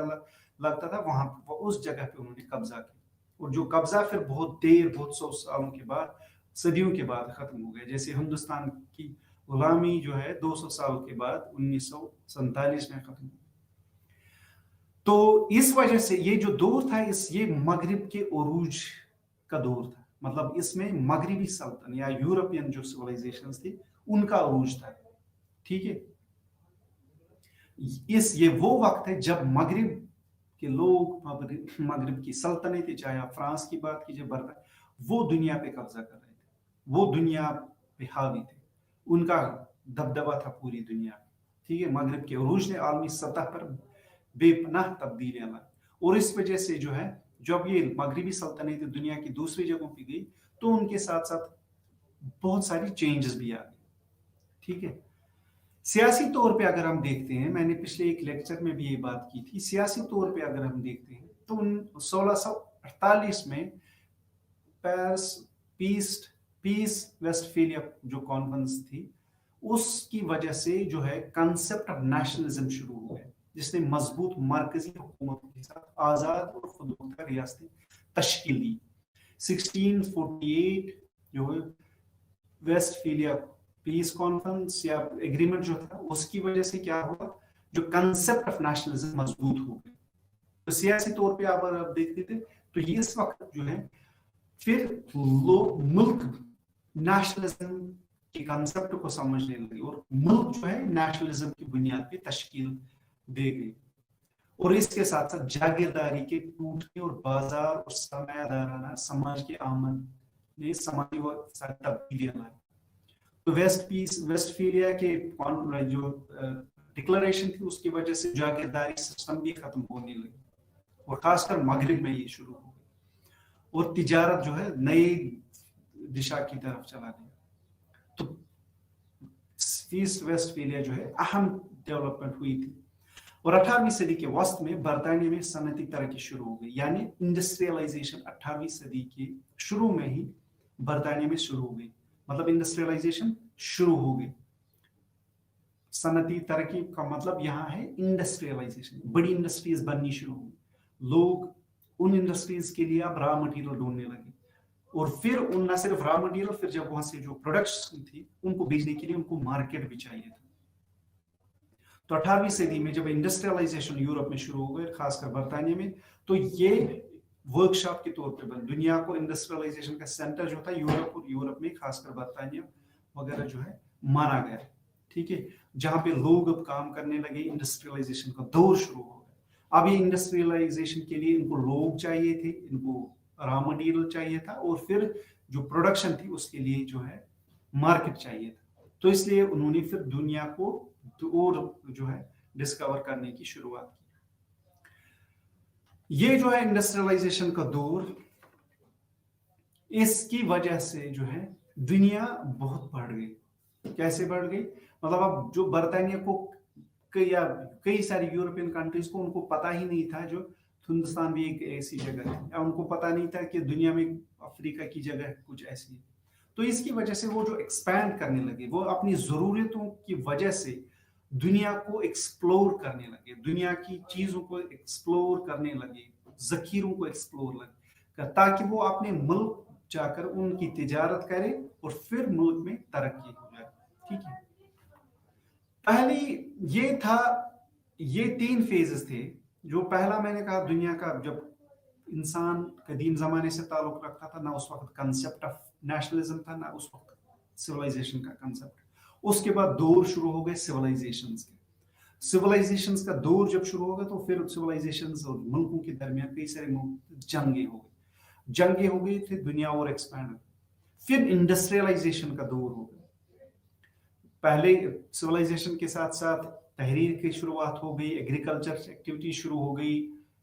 लगता था, वहां उस जगह पे उन्होंने कब्जा किया। और जो कब्जा फिर बहुत देर, बहुत 100 सालों के बाद, सदियों के बाद खत्म हो गया। जैसे हिंदुस्तान की गुलामी जो है 200 साल के बाद 1947 में खत्म हुई। तो इस वजह से ये जो दौर था, ये मगरिब के उरूज का दौर था। मतलब इसमें मगरिबी सल्तन या यूरोपियन जो सिविलाइजेशन थी उनका उरूज था, ठीक है। ये वो वक्त है जब मगरिब के लोग, मगरिब की सल्तनत, चाहे आप फ्रांस की बात कीजिए, बर्ता, वो दुनिया पे कब्जा कर रहे थे, वो दुनिया पे हावी थे, उनका दबदबा था पूरी दुनिया में, ठीक है। मगरिब के उरूज ने आलमी सतह पर बेपनाह तब्दीलियां लाई, और इस वजह से जो है, जब ये मगरिबी सल्तनत दुनिया की दूसरी जगहों पे गई, तो उनके साथ साथ बहुत सारी चेंजेस भी आ गई, ठीक है। सियासी तौर पे अगर हम देखते हैं, मैंने पिछले एक लेक्चर में भी ये बात की थी, सियासी तौर पे अगर हम देखते हैं तो 1648 में पीस वेस्टफेलिया जो कॉन्फ्रेंस थी, उसकी वजह से जो है कंसेप्ट ऑफ नेशनलिज्म शुरू हो गया, जिसने मजबूत मरकजी हुकूमत के साथ आजाद और खुदमुख्तार रियासतें तश्कील दी। 1648 जो है वेस्टफेलिया पीस कॉन्फ्रेंस या एग्रीमेंट जो था, उसकी वजह से क्या हुआ, जो कंसेप्ट ऑफ नेशनलिज्म मजबूत हो गया। तो सियासी तौर पे आप देखते थे, तो ये इस वक्त जो है फिर लोग मुल्क नेशनलिज्म के कंसेप्ट को समझने लगे, और मुल्क जो है नेशनलिज्म की बुनियाद पे तश्कील दे गई। और इसके साथ साथ जागीरदारी के टूटने और बाजार और सरमायादाराना समाज के आमद ने समाजी तब्दीलियां लाई। तो वेस्टफेलिया के जो डिक्लेरेशन थी, उसकी वजह से जागीरदारी सिस्टम भी खत्म होने लगी, और खासकर मगरिब में ये शुरू हो गई, और तिजारत जो है नई दिशा की तरफ चला गया। तो ईस्ट वेस्टफेलिया जो है अहम डेवलपमेंट हुई थी। اور 18ویں صدی کے وسط میں برطانیہ میں صنعتی ترقی شروع ہو گئی, یعنی انڈسٹریلائزیشن 18ویں صدی کے شروع میں ہی برطانیہ میں شروع ہو گئی. مطلب انڈسٹریلائزیشن شروع ہو گئی. صنعتی ترقی کا مطلب یہاں ہے انڈسٹریلائزیشن, بڑی انڈسٹریز بننی شروع ہوئی. لوگ ان انڈسٹریز کے لیے اب را مٹیریل ڈھونڈنے لگے, اور پھر ان نہ صرف را مٹیریل, پھر جب وہاں سے جو پروڈکٹس تھی ان کو بیچنے کے لیے ان کو مارکیٹ بھی چاہیے تھا. تو 18ویں صدی میں جب انڈسٹریلائزیشن یورپ میں شروع ہو گئے, خاص کر برطانیہ میں, تو یہ ورک شاپ کے طور پہ بن. دنیا کو انڈسٹریلائزیشن کا سینٹر جو تھا یورپ, اور یورپ میں خاص کر برطانیہ وغیرہ جو ہے مانا گیا. ٹھیک ہے, جہاں پہ لوگ اب کام کرنے لگے, انڈسٹریلائزیشن کا دور شروع ہو گیا. اب یہ انڈسٹریلائزیشن کے لیے ان کو لوگ چاہیے تھے, ان کو را مٹیریل چاہیے تھا, اور پھر جو پروڈکشن تھی اس کے لیے جو ہے مارکیٹ چاہیے تھا. تو اس لیے انہوں نے پھر دنیا کو اور جو ہے ڈسکور کرنے کی شروعات کی. یہ جو ہے انڈسٹریلائزیشن کا دور, اس کی وجہ سے جو ہے دنیا بہت بڑھ گئی. کیسے بڑھ گئی؟ مطلب اب جو برطانیہ کو یا کئی ساری یورپین کنٹریز کو ان کو پتا ہی نہیں تھا جو ہندوستان بھی ایک ایسی جگہ ہے, یا ان کو پتا نہیں تھا کہ دنیا میں افریقہ کی جگہ کچھ ایسی ہے. تو اس کی وجہ سے وہ جو ایکسپینڈ کرنے لگے, وہ اپنی ضرورتوں کی وجہ سے دنیا کو ایکسپلور کرنے لگے, دنیا کی چیزوں کو ایکسپلور کرنے لگے, ذخیروں کو ایکسپلور لگے, تاکہ وہ اپنے ملک جا کر ان کی تجارت کرے اور پھر ملک میں ترقی ہو جائے. ٹھیک ہے, پہلی یہ تھا, یہ 3 فیزز تھے. جو پہلا میں نے کہا, دنیا کا جب انسان قدیم زمانے سے تعلق رکھتا تھا, نہ اس وقت کنسپٹ آف نیشنلزم تھا, نہ اس وقت سویلائزیشن کا کنسپٹ. اس کے بعد دور شروع ہو گئے سویلائزیشنز کے. سویلائزیشنز کا دور جب شروع ہو گیا تو پھر سویلائزیشنز اور ملکوں کے درمیان کئی سارے جنگیں ہو گئی تھی, دنیا اور ایکسپینڈ ہوئی. پھر انڈسٹریلائزیشن کا دور ہو گیا. پہلے سویلائزیشن کے ساتھ ساتھ تحریر کی شروعات ہو گئی, ایگریکلچر ایکٹیویٹی شروع ہو گئی.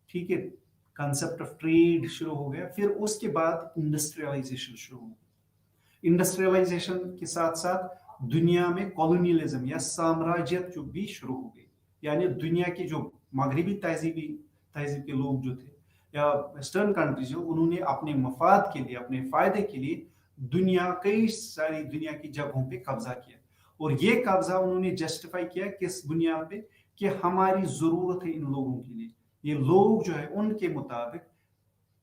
ٹھیک ہے, کنسپٹ آف ٹریڈ شروع ہو گیا. پھر اس کے بعد انڈسٹریلائزیشن شروع ہو گئی. انڈسٹریلائزیشن کے ساتھ ساتھ دنیا میں کالونیلزم یا سامراجیت جو بھی شروع ہو گئی, یعنی دنیا کی جو مغربی تہذیب کے لوگ جو تھے یا ویسٹرن کنٹریز جو, انہوں نے اپنے مفاد کے لیے, اپنے فائدے کے لیے کئی ساری دنیا کی جگہوں پہ قبضہ کیا. اور یہ قبضہ انہوں نے جسٹیفائی کیا کس بنیاد پہ, کہ ہماری ضرورت ہے ان لوگوں کے لیے. یہ لوگ جو ہے ان کے مطابق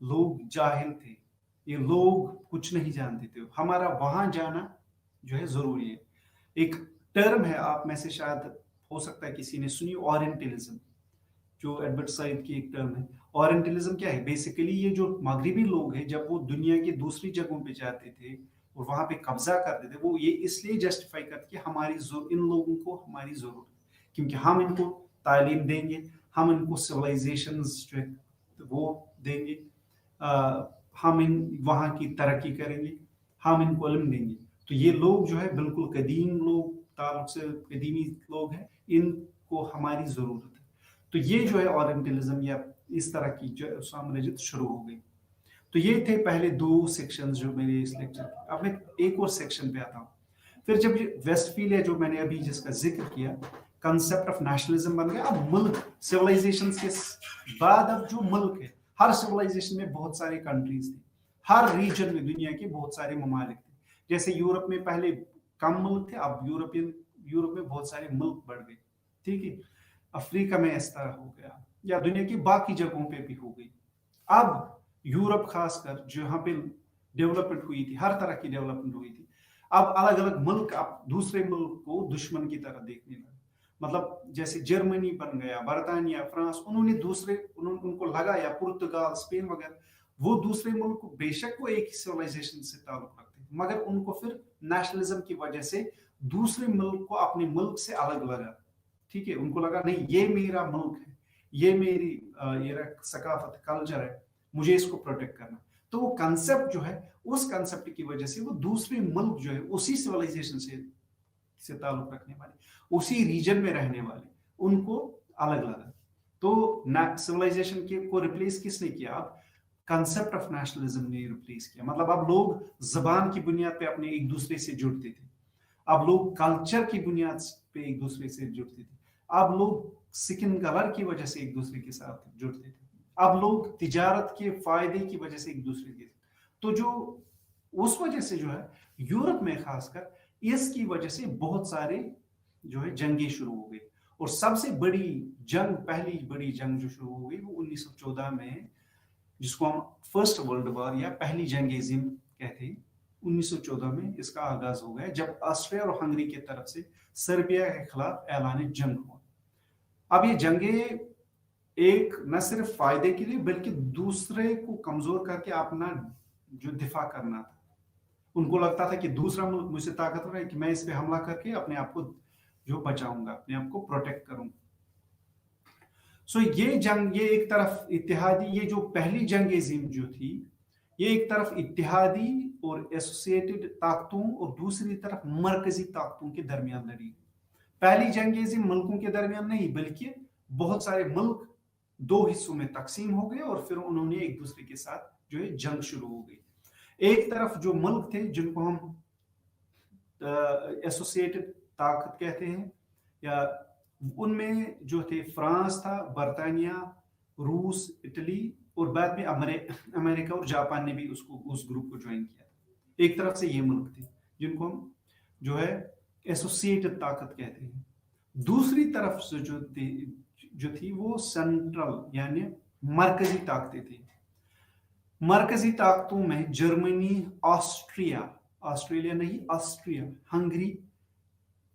لوگ جاہل تھے, یہ لوگ کچھ نہیں جانتے تھے, ہمارا وہاں جانا جو ہے ضروری ہے. ایک ٹرم ہے, آپ میں سے شاید ہو سکتا ہے کسی نے سنی, اورینٹلزم, جو ایڈورڈ سائید کی ایک ٹرم ہے. اورینٹلزم کیا ہے؟ بیسیکلی یہ جو مغربی لوگ ہیں, جب وہ دنیا کی دوسری جگہوں پہ جاتے تھے اور وہاں پہ قبضہ کرتے تھے, وہ یہ اس لیے جسٹیفائی کرتے کہ ان لوگوں کو ہماری ضرورت ہے, کیونکہ ہم ان کو تعلیم دیں گے, ہم ان کو سویلائزیشنز جو ہے وہ دیں گے, ہم وہاں کی ترقی کریں گے, ہم ان کو علم دیں گے. تو یہ لوگ جو ہے بالکل قدیم لوگ, تعلق سے قدیمی لوگ ہیں, ان کو ہماری ضرورت ہے. تو یہ جو ہے اورینٹلزم یا اس طرح کی جو سامراجیت شروع ہو گئی. تو یہ تھے پہلے 2 سیکشنز جو میرے اس لیکچر کے. اب میں ایک اور سیکشن پہ آتا ہوں. پھر جب ویسٹ فیلیا جو میں نے ابھی جس کا ذکر کیا, کنسپٹ آف نیشنلزم بن گیا. اب ملک سویلائزیشن کے بعد اب جو ملک ہے, ہر سویلائزیشن میں بہت سارے کنٹریز تھے, ہر ریجن میں دنیا کے بہت سارے ممالک تھے. جیسے یورپ میں پہلے کم ملک تھے, اب یورپ میں بہت سارے ملک بڑھ گئے. ٹھیک ہے, افریقہ میں اس طرح ہو گیا, یا دنیا کی باقی جگہوں پہ بھی ہو گئی. اب یورپ خاص کر جہاں پہ ڈیولپمنٹ ہوئی تھی, ہر طرح کی ڈیولپمنٹ ہوئی تھی, اب الگ الگ ملک اب دوسرے ملک کو دشمن کی طرح دیکھنے لگے. مطلب جیسے جرمنی بن گیا, برطانیہ, فرانس, انہوں نے ان کو لگا, یا پرتگال, اسپین وغیرہ, وہ دوسرے ملک کو بے شک وہ ایک ہی سویلائزیشن سے تعلق رکھتے ہیں, مگر ان کو پھر نیشنلزم کی وجہ سے دوسرے ملک کو اپنے ملک سے الگ لگا. ٹھیک ہے, ان کو لگا نہیں یہ میرا ملک ہے, یہ میری ثقافت, کلچر ہے, مجھے اس کو پروٹیکٹ کرنا. تو وہ کنسپٹ جو ہے, اس کنسپٹ کی وجہ سے وہ دوسرے ملک جو ہے اسی سویلائزیشن سے تعلق رکھنے والے, اسی ریجن میں رہنے والے, ان کو الگ لگا. تو سویلائزیشن کو ریپلیس کس نے کیا؟ اب کنسپٹ آف نیشنلزم نے ریپلیس کیا. مطلب اب لوگ زبان کی بنیاد پہ اپنے ایک دوسرے سے جڑتے تھے, اب لوگ کلچر کی بنیاد پہ ایک دوسرے سے جڑتے تھے, اب لوگ स्किन कलर की वजह से एक दूसरे के साथ जुड़ते थे, अब लोग तिजारत के फायदे की वजह से एक दूसरे के, तो जो उस वजह से जो है यूरोप में खासकर इसकी वजह से बहुत सारे जो है जंगें शुरू हो गई। और सबसे बड़ी जंग, पहली बड़ी जंग जो शुरू हो गई वो 1914 में, जिसको हम फर्स्ट वर्ल्ड वॉर या पहली जंग एजिम कहते हैं, 1914 में इसका आगाज हो गया जब ऑस्ट्रिया और हंगरी की तरफ से सर्बिया के खिलाफ ऐलान जंग हुआ। अब ये जंगें एक न सिर्फ फायदे के लिए बल्कि दूसरे को कमजोर करके अपना जो दिफा करना था, उनको लगता था कि दूसरा मुल्क मुझसे ताकतवर है कि मैं इस पे हमला करके अपने आप को जो बचाऊंगा, अपने आप को प्रोटेक्ट करूंगा। सो ये जंग, ये एक तरफ इत्तेहादी, ये जो पहली जंग एजिम जो थी, ये एक तरफ इत्तेहादी और एसोसिएटेड ताकतों और दूसरी तरफ मरकजी ताकतों के दरमियान लड़ी। पहली जंग एजिम मुल्कों के दरमियान नहीं बल्कि बहुत सारे मुल्क दो हिस्सों में तकसीम हो गए और फिर उन्होंने एक दूसरे के साथ जो है जंग शुरू हो गई। एक तरफ जो मुल्क थे जिनको हम एसोसिएटेड ताकत कहते हैं, या उनमें जो थे फ्रांस था, बर्तानिया, रूस, इटली और बाद में अमेरिका और जापान ने भी उसको उस ग्रुप को ज्वाइन किया था। एक तरफ से ये मुल्क थे जिनको हम जो है एसोसिएटेड ताकत कहते हैं। दूसरी तरफ से जो थी वो सेंट्रल यानी मरकजी ताकतें थी। मरकजी ताकतों में जर्मनी, ऑस्ट्रिया, ऑस्ट्रेलिया नहीं ऑस्ट्रिया, हंगरी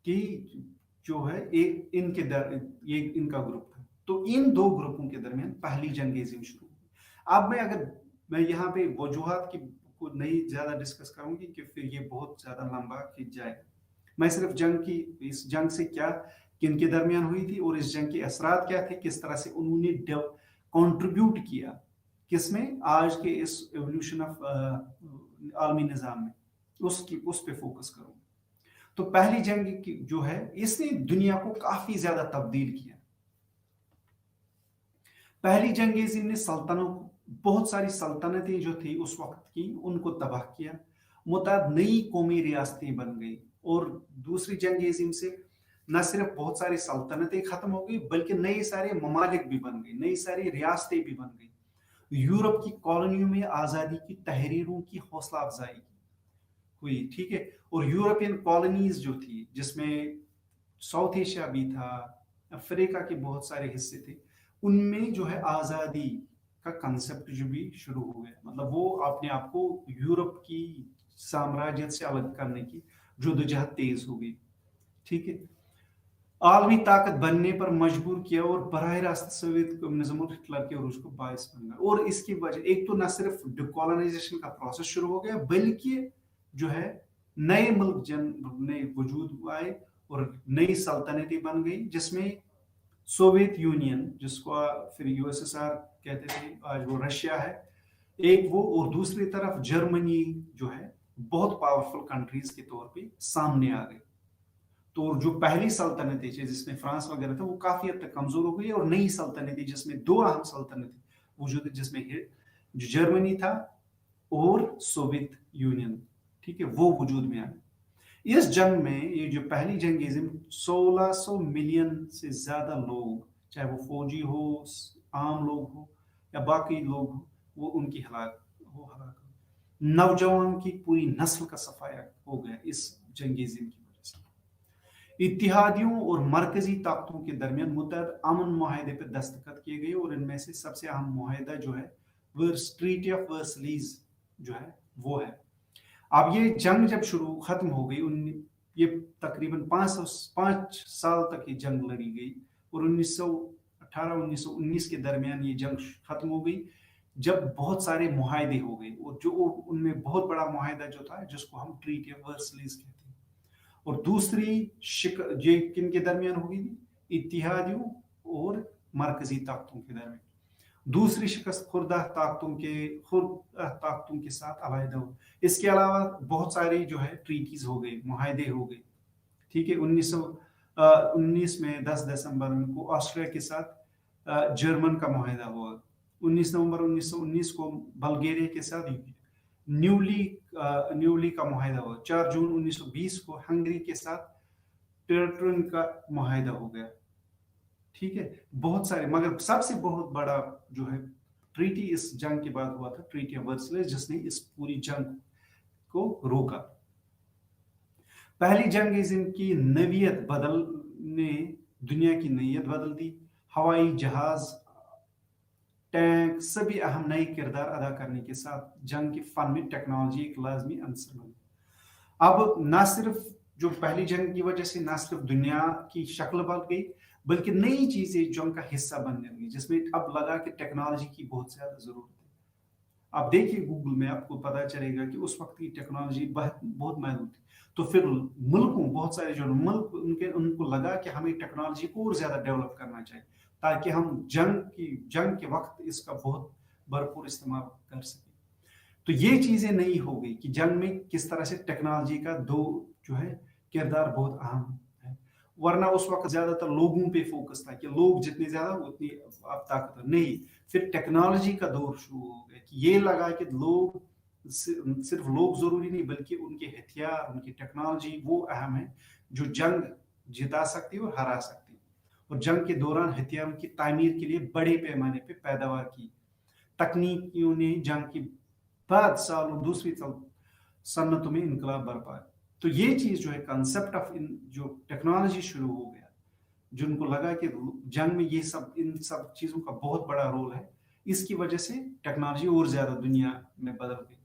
की जो है एक ये इनका ग्रुप था। तो इन दो ग्रुपों के दरमियान पहली जंग एजिम शुरू हुई। अब मैं यहाँ पे वजूहात की को नहीं ज्यादा डिस्कस करूंगी कि फिर ये बहुत ज्यादा लंबा खिंच जाएगा। मैं सिर्फ इस जंग से क्या किन के दरमियान हुई थी और इस जंग के असरात क्या थे, किस तरह से उन्होंने कंट्रीब्यूट किया किसमें, आज के इस एवोल्यूशन ऑफ आलमी निजाम में, उस पे फोकस करूंगा। तो पहली जंग की जो है इसने दुनिया को काफी ज्यादा तब्दील किया। पहली जंग ने बहुत सारी सल्तनतें जो थी उस वक्त की उनको तबाह किया, मुताद नई कौमी रियासतें बन गई। और दूसरी जंग से न सिर्फ बहुत सारी सल्तनतें खत्म हो गई बल्कि नए सारे ममालिक भी बन गए, नई सारी रियासतें भी बन गई। यूरोप की कॉलोनियों में आजादी की तहरीरों की हौसला अफजाई हुई, ठीक है। और यूरोपियन कॉलोनीज जो थी जिसमें साउथ एशिया भी था, अफ्रीका के बहुत सारे हिस्से थे, उनमें जो है आजादी का कंसेप्ट जो भी शुरू हो गया। मतलब वो अपने आप को यूरोप की साम्राज्य से अलग करने की जद्दोजहद तेज हो गई, ठीक है। आलमी ताकत बनने पर मजबूर किया और बराह रास्त सोवियत कम्युनिज्म और हिटलर के रूस को बायस बन गया। और इसकी वजह एक तो न सिर्फ डिकोलोनाइजेशन का प्रोसेस शुरू हो गया बल्कि जो है नए मुल्क नए वजूद आए और नई सल्तनतें बन गई, जिसमें सोवियत यूनियन, जिसको फिर यूएसएसआर कहते थे, आज वो रशिया है एक वो, और दूसरी तरफ जर्मनी जो है बहुत पावरफुल कंट्रीज के तौर पे सामने आ गई। तो जो पहली सल्तनतें थी जिसमें फ्रांस वगैरह था वो काफी हद तक कमजोर हो गई, और नई सल्तनतें जिसमें दो अहम सल्तनतें वजूद, जिसमें जो जर्मनी था और सोवियत यूनियन, ठीक है, वो वजूद में आ गई। इस जंग में ये जो पहली जंग 1600 मिलियन से ज्यादा लोग, चाहे वो फौजी हो, आम लोग हो या बाकी लोग हो, वो उनकी हलाक नौजवान की पूरी नस्ल का सफाया हो गया इस जंग की वजह से। इत्तेहादियों और मरकजी ताकतों के दरमियान मुतअद्दिद अमन मुआहदे पर दस्तखत किए गए, और इनमें से सबसे अहम मुआहदा जो है ट्रीटी ऑफ वर्सलीज जो है वो है। अब ये जंग जब खत्म हो गई, ये तकरीबन 5 साल तक ये जंग लड़ी गई, और 1918-1919 के दरमियान ये जंग खत्म हो गई जब बहुत सारे मुआहदे हो गए, और जो उनमें बहुत बड़ा मुआहदा जो था जिसको हम ट्रीटी ऑफ वर्सलीज कहते हैं। और दूसरी ये किन के दरमियान होगी, इत्तेहादियों और मरकजी ताकतों के दरमियान। दूसरी शिकस्त खुर्दा ताकतों के साथ अलहदा हो। इसके अलावा बहुत सारी जो है ट्रीटीज हो गई, मुआहदे हो गए, ठीक है। 1919 में 10 दिसंबर को ऑस्ट्रिया के साथ जर्मन का मुआहदा हुआ। 19 नवंबर 1919 को बल्गेरिया के साथ न्यूली का मुआहदा हुआ। 4 जून 1920 को हंगरी के साथ टेरटोन का मुआहदा हो गया, ठीक है, बहुत सारे, मगर सबसे बहुत बड़ा जो है ट्रीटी इस जंग के बाद हुआ था, ट्रीटी ऑफ वर्सलेस, जिसने इस पूरी जंग को रोका। पहली जंग की नवीयत ने दुनिया की नवीयत बदल दी। हवाई जहाज, टैंक, सभी अहम नए किरदार अदा करने के साथ जंग के फन में टेक्नोलॉजी एक लाजमी अंसर बनी। अब ना सिर्फ जो पहली जंग की वजह से ना सिर्फ दुनिया की शक्ल बदल गई, बल्कि नई चीजें जंग का हिस्सा बनने लगी, जिसमें अब लगा कि टेक्नोलॉजी की बहुत ज्यादा जरूरत है। आप देखिए गूगल में, आपको पता चलेगा कि उस वक्त की टेक्नोलॉजी बहुत बहुत महदूद थी। तो फिर मुल्कों, बहुत सारे जो मुल्क, उनको लगा कि हमें टेक्नोलॉजी को और ज्यादा डेवलप करना चाहिए, ताकि हम जंग के वक्त इसका बहुत भरपूर इस्तेमाल कर सकें। तो ये चीजें नहीं हो गई कि जंग में किस तरह से टेक्नोलॉजी का दो जो है किरदार बहुत अहम है। वरना उस वक्त ज्यादातर लोगों पे फोकस था कि लोग जितने ज्यादा उतनी आप ताकतवर नहीं। फिर टेक्नोलॉजी का दौर शुरू हो गया कि ये लगा कि लोग, सिर्फ लोग जरूरी नहीं, बल्कि उनके हथियार, उनकी टेक्नोलॉजी वो अहम है जो जंग जिता सकती है और हरा सकती है। और जंग के दौरान हथियारों की तामीर के लिए बड़े पैमाने पे पैदावार की तकनीकियों ने जंग की बाद सालों दूसरी सन्नतों में इनकलाब बरपा। तो ये चीज जो है, कंसेप्ट ऑफ जो टेक्नोलॉजी शुरू हो गया, जिनको लगा कि जंग में ये सब, इन सब चीजों का बहुत बड़ा रोल है, इसकी वजह से टेक्नोलॉजी और ज्यादा दुनिया में बदल गई।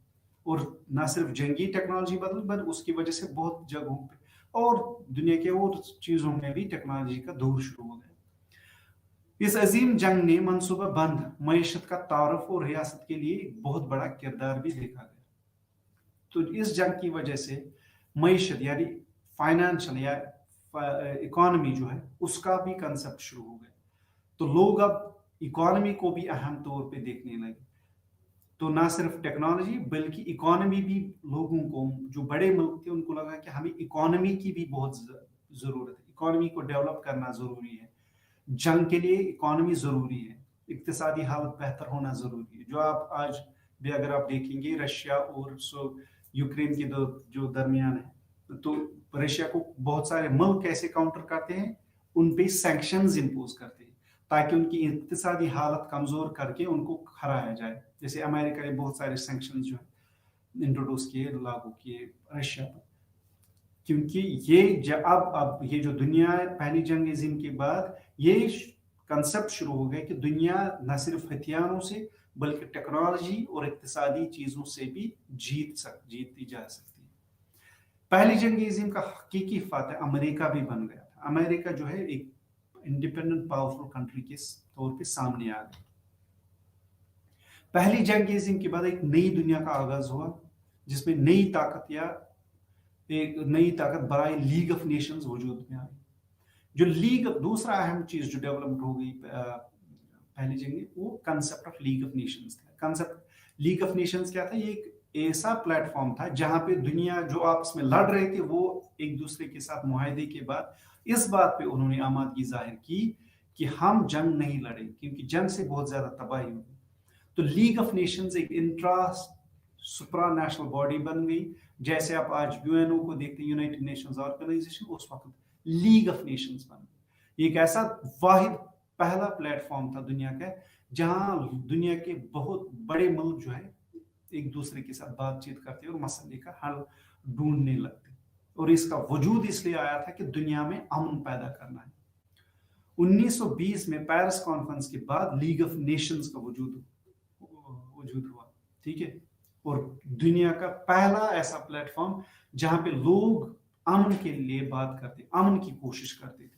और ना सिर्फ जंगी टेक्नोलॉजी बदल, बल्कि उसकी वजह से बहुत जगहों पे और दुनिया के और चीजों में भी टेक्नोलॉजी का दौर शुरू हो गया। इस अजीम जंग ने मनसूबा बंद मईशत का तारुफ और रियासत के लिए एक बहुत बड़ा किरदार भी देखा गया। तो इस जंग की वजह से मईशत यानी फाइनेंशियल या इकोनॉमी जो है, उसका भी कंसेप्ट शुरू हो गया। तो लोग अब इकोनॉमी को भी अहम तौर पे देखने लगे। तो ना सिर्फ टेक्नोलॉजी बल्कि इकोनॉमी भी, लोगों को, जो बड़े मुल्क थे उनको लगा कि हमें इकोनॉमी की भी बहुत जरूरत है, इकोनॉमी को डेवलप करना जरूरी है। जंग के लिए इकोनॉमी जरूरी है, इक्तिसादी हालत बेहतर होना जरूरी है। जो आप आज भी अगर आप देखेंगे, रशिया और यूक्रेन के जो दरमियान है, तो रशिया को बहुत सारे मुल्क कैसे काउंटर करते हैं, उन पे सैंक्शंस इंपोज करते हैं ताकि उनकी इक्तिसादी हालत कमजोर करके उनको हराया जाए। जैसे अमेरिका ने बहुत सारे सैंक्शंस जो है इंट्रोड्यूस किए, लागू किए रशिया पर, क्योंकि ये अब ये जो दुनिया पहली जंग अज़ीम के बाद ये कंसेप्ट शुरू हो गया कि दुनिया न सिर्फ हथियारों से बल्कि टेक्नोलॉजी और इक्तिसादी चीजों से भी जीती जा सकती है। पहली जंग अज़ीम का हकीकी फातह अमेरिका भी बन गया था। अमेरिका जो है एक इंडिपेंडेंट पावरफुल कंट्री के तौर पे सामने आ गई। पहली जंग अज़ीम के बाद एक नई दुनिया का आगाज हुआ, जिसमें नई ताकत या एक नई ताकत बराए लीग ऑफ नेशंस वजूद में आई। जो दूसरा अहम चीज जो डेवलप हो गई पहली जंग में, वो concept of league of Nations था। कंसेप्ट लीग ऑफ नेशंस क्या था? ये एक ऐसा प्लेटफॉर्म था जहां पे दुनिया जो आपस में लड़ रहे थे, वो एक दूसरे के साथ मुआहदे के बाद इस बात पे उन्होंने आमादगी जाहिर की कि हम जंग नहीं लड़े, क्योंकि जंग से बहुत ज्यादा तबाही होगी। तो लीग ऑफ नेशंस एक इंट्रा सुप्रा नेशनल बॉडी बन गई। जैसे आप आज यूएनओ को देखते हैं, यूनाइटेड नेशंस ऑर्गेनाइजेशन, उस वक्त लीग ऑफ नेशंस बन गई। एक ऐसा वाहिद पहला प्लेटफॉर्म था दुनिया का जहां दुनिया के बहुत बड़े मुल्क जो है एक दूसरे के साथ बातचीत करते और मसले का हल ढूंढने लगते। और इसका वजूद इसलिए आया था कि दुनिया में अमन पैदा करना है। 1920 में पेरिस कॉन्फ्रेंस के बाद लीग ऑफ नेशंस का वजूद हुआ, ठीक है। और दुनिया का पहला ऐसा प्लेटफॉर्म जहां पे लोग अमन के लिए बात करते, अमन की कोशिश करते थे।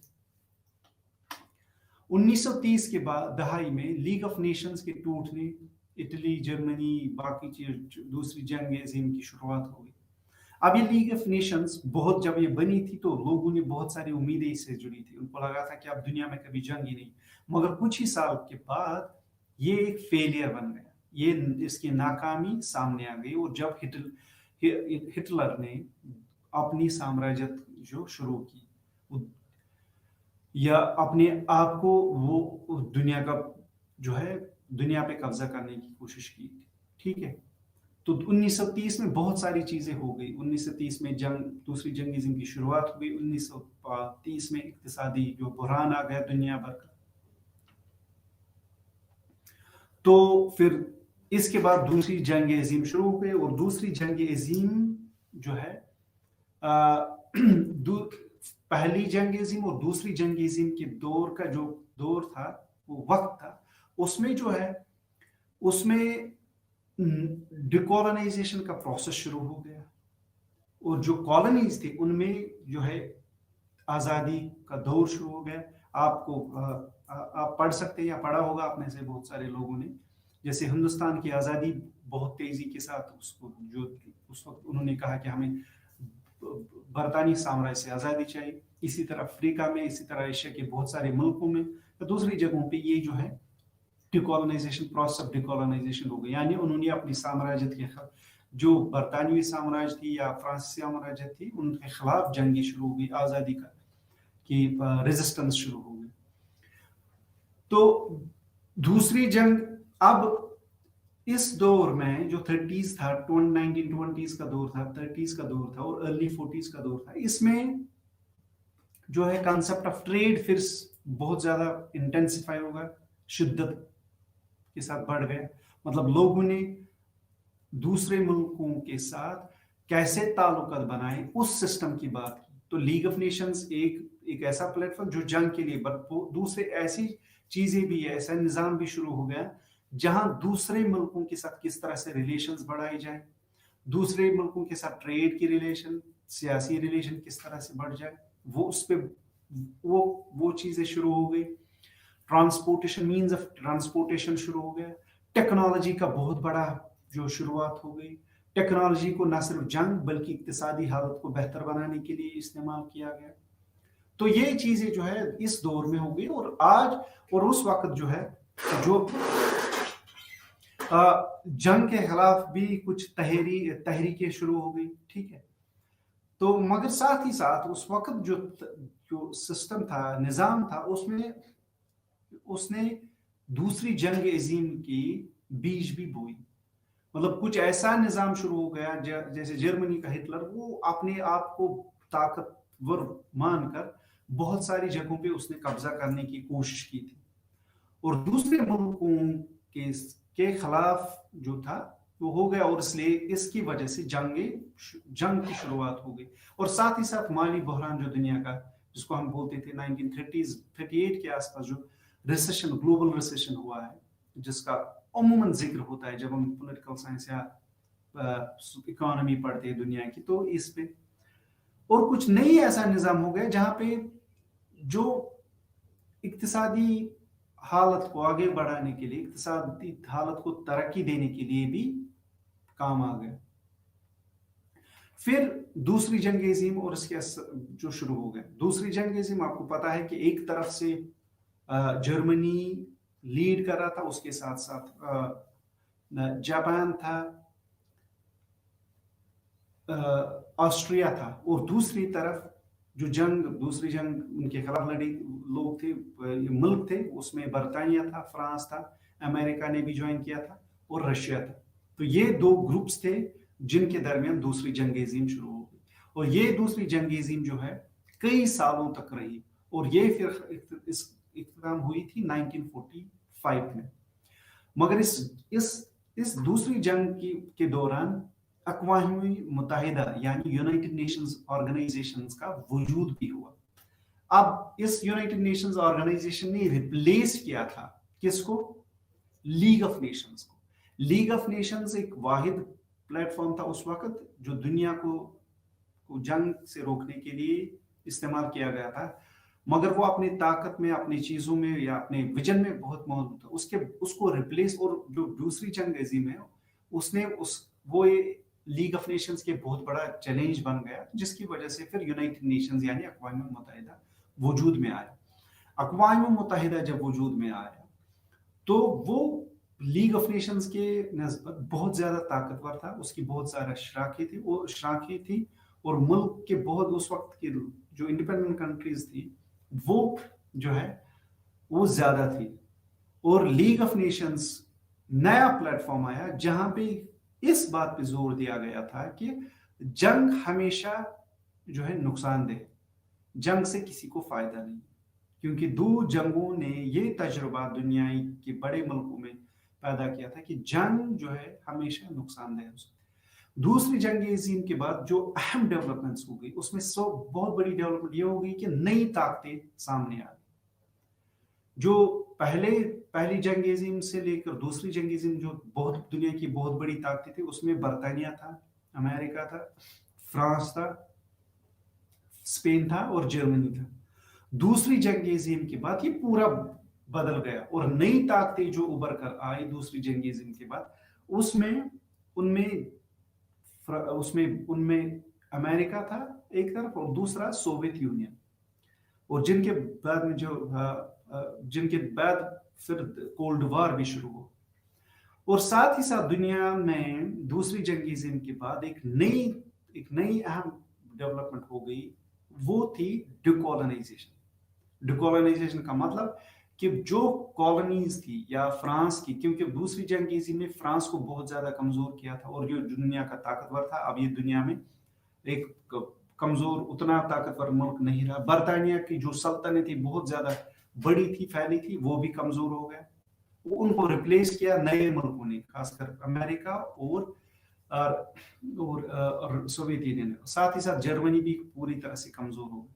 1930 के बाद दहाई में लीग ऑफ नेशंस के टूटने, इटली, जर्मनी, बाकी चीज, दूसरी जंग अज़ीम की शुरुआत हो गई। अब ये लीग ऑफ नेशंस बहुत, जब ये बनी थी तो लोगों ने बहुत सारी उम्मीदें इससे जुड़ी थी। उनको लगा था कि अब दुनिया में कभी जंग ही नहीं। मगर कुछ ही साल के बाद ये एक फेलियर बन गया, ये इसकी नाकामी सामने आ गई। और जब हिटलर ने अपनी साम्राज्य जो शुरू की या अपने आप को वो दुनिया का जो है दुनिया पे कब्जा करने की कोशिश की, ठीक है। तो 1930 में बहुत सारी चीजें हो गई। 1930 में दूसरी जंग अज़ीम की शुरुआत हुई। 1930 में इक्तिसादी जो बुहरान आ गया दुनिया भर का, تو پھر اس کے بعد دوسری جنگ عظیم شروع ہو گئی، اور دوسری جنگ عظیم جو ہے پہلی جنگ عظیم اور دوسری جنگ عظیم کے دور کا جو دور تھا، وہ وقت تھا، اس میں جو ہے اس میں ڈیکولونائزیشن کا پروسیس شروع ہو گیا، اور جو کالونیز تھی ان میں جو ہے آزادی کا دور شروع ہو گیا. آپ کو آپ پڑھ سکتے ہیں یا پڑھا ہوگا آپ میں سے بہت سارے لوگوں نے، جیسے ہندوستان کی آزادی بہت تیزی کے ساتھ اس کو جو اس وقت انہوں نے کہا کہ ہمیں برطانوی سامراج سے آزادی چاہیے. اسی طرح افریقہ میں، اسی طرح ایشیا کے بہت سارے ملکوں میں، دوسری جگہوں پہ یہ جو ہے ڈیکولونائزیشن، پروسیس آف ڈیکولونائزیشن ہو گئی. یعنی انہوں نے اپنی سامراجیت کے جو برطانوی سامراج تھی یا فرانسیسی سامراجیت تھی، ان کے خلاف جنگیں شروع ہو گئی، آزادی کا کی ریزسٹنس شروع ہو گئی. تو دوسری جنگ اب اس دور میں جو 30s تھا، 1920s کا دور تھا، 30s کا دور تھا اور ارلی 40s کا دور تھا، اس میں جو ہے کانسیپٹ آف ٹریڈ پھر بہت زیادہ انٹینسیفائی ہوگا، شدت کے ساتھ بڑھ گیا. مطلب لوگوں نے دوسرے ملکوں کے ساتھ کیسے تعلقات بنائے، اس سسٹم کی بات کی. تو لیگ آف نیشنز ایک ایسا پلیٹ فارم جو جنگ کے لیے، دوسرے ایسی چیزیں بھی، ایسا نظام بھی شروع ہو گیا جہاں دوسرے ملکوں کے ساتھ کس طرح سے ریلیشنز بڑھائی جائیں، دوسرے ملکوں کے ساتھ ٹریڈ کی ریلیشن، سیاسی ریلیشن کس طرح سے بڑھ جائے، وہ اس پہ وہ چیزیں شروع ہو گئی. ٹرانسپورٹیشن، مینز آف ٹرانسپورٹیشن شروع ہو گیا. ٹیکنالوجی کا بہت بڑا جو شروعات ہو گئی. ٹیکنالوجی کو نہ صرف جنگ بلکہ اقتصادی حالت کو بہتر بنانے کے لیے استعمال کیا گیا. تو یہ چیزیں جو ہے اس دور میں ہو گئی. اور آج اور اس وقت جو ہے جو جنگ کے خلاف بھی کچھ تحریکیں شروع ہو گئی، ٹھیک ہے. تو مگر ساتھ ہی ساتھ اس وقت جو سسٹم تھا، نظام تھا، اس نے دوسری جنگ عظیم کی بیج بھی بوئی. مطلب کچھ ایسا نظام شروع ہو گیا جیسے جرمنی کا ہٹلر، وہ اپنے آپ کو طاقتور مان کر بہت ساری جگہوں پہ اس نے قبضہ کرنے کی کوشش کی تھی، اور دوسرے ملکوں کے خلاف جو تھا وہ ہو گیا، اور اس کی وجہ سے جنگ کی شروعات ہو گئی. اور ساتھ ہی ساتھ مالی بحران جو دنیا کا، جس کو ہم بولتے تھے 1938 کے آس پاس جو ریسیشن، گلوبل ریسیشن ہوا ہے، جس کا عموماً ذکر ہوتا ہے جب ہم پولیٹیکل سائنس یا اکانومی پڑھتے ہیں دنیا کی، تو اس پہ اور کچھ نئی ایسا نظام ہو گیا جہاں پہ جو اقتصادی حالت کو آگے بڑھانے کے لیے، اقتصادی حالت کو ترقی دینے کے لیے بھی کام آ گیا. پھر دوسری جنگ عظیم اور اس کے جو شروع ہو گیا. دوسری جنگ عظیم آپ کو پتا ہے کہ ایک طرف سے جرمنی لیڈ کر رہا تھا، اس کے ساتھ ساتھ جاپان تھا، آسٹریا تھا، اور دوسری طرف جو دوسری جنگ ان کے خلاف لڑے لوگ تھے، ملک تھے، اس میں برطانیہ تھا، فرانس تھا، امریکہ نے بھی جوائن کیا تھا، اور رشیا تھا. تو یہ دو گروپس تھے جن کے درمیان دوسری جنگ عظیم شروع ہو گئی. اور یہ دوسری جنگ عظیم جو ہے کئی سالوں تک رہی، اور یہ پھر اختتام ہوئی تھی 1945 میں. مگر اس دوسری جنگ کے دوران اقوام متحدہ یعنی یونائٹڈ نیشنز آرگنائزیشنز کا وجود بھی ہوا. اب اس یونائٹڈ نیشنز آرگنائزیشن نے ریپلیس کیا تھا کس کو؟ لیگ آف نیشنز کو. لیگ آف نیشنز ایک واحد پلیٹ فارم تھا اس وقت جو دنیا کو جنگ سے روکنے کے لیے استعمال کیا گیا تھا، مگر وہ اپنی طاقت میں، اپنی چیزوں میں یا اپنے ویژن میں بہت موجود تھا. اس کو ریپلیس، اور جو دوسری جنگ عظیم ہے اس نے وہ لیگ آف نیشنز کے بہت بڑا چیلنج بن گیا، جس کی وجہ سے پھر یونائٹڈ نیشنز یعنی اقوام متحدہ وجود میں آیا. اقوام متحدہ جب وجود میں آیا تو وہ لیگ آف نیشنز کے نسبت بہت زیادہ طاقتور تھا، اس کی بہت زیادہ شراکیں تھی، اور ملک کے بہت اس وقت کے جو انڈیپینڈنٹ کنٹریز تھی وہ جو ہے وہ زیادہ تھی. اور لیگ آف نیشنز نیا پلیٹ فارم آیا جہاں پہ اس بات پہ زور دیا گیا تھا کہ جنگ ہمیشہ جو ہے نقصان دہ، جنگ سے کسی کو فائدہ نہیں، کیونکہ دو جنگوں نے یہ تجربہ دنیا کے بڑے ملکوں میں پیدا کیا تھا کہ جنگ جو ہے ہمیشہ نقصان دہ ہے. دوسری جنگ عظیم کے بعد جو اہم ڈیولپمنٹس ہو گئی اس میں بہت بڑی ڈیولپمنٹ یہ ہو گئی کہ نئی طاقتیں سامنے آ گئی. جو پہلی جنگ عظیم سے لے کر دوسری جنگ عظیم جو بہت دنیا کی بہت بڑی طاقتیں تھی اس میں برطانیہ تھا, امریکہ تھا, فرانس تھا, اسپین تھا اور جرمنی تھا. دوسری جنگ عظیم کے بعد یہ پورا بدل گیا اور نئی طاقتیں جو ابھر کر آئی دوسری جنگ عظیم کے بعد ان میں امریکہ تھا ایک طرف اور دوسرا سوویت یونین, اور جن کے بعد پھر کولڈ وار بھی شروع ہو. اور ساتھ ہی ساتھ دنیا میں دوسری جنگ عظیم کے بعد ایک نئی اہم ڈیولپمنٹ ہو گئی, وہ تھی ڈیکولونائزیشن. ڈیکولونائزیشن کا مطلب کہ جو کالونیز تھی یا فرانس کی, کیونکہ دوسری جنگ عظیم نے فرانس کو بہت زیادہ کمزور کیا تھا اور جو دنیا کا طاقتور تھا اب یہ دنیا میں ایک کمزور اتنا طاقتور ملک نہیں رہا. برطانیہ کی جو سلطنت تھی بہت زیادہ بڑی تھی, پھیلی تھی, وہ بھی کمزور ہو گیا. ان کو ریپلیس کیا نئے ملکوں نے, خاص کر امریکہ اور سوویت یونین. ساتھ ہی ساتھ جرمنی بھی پوری طرح سے کمزور ہو گئی.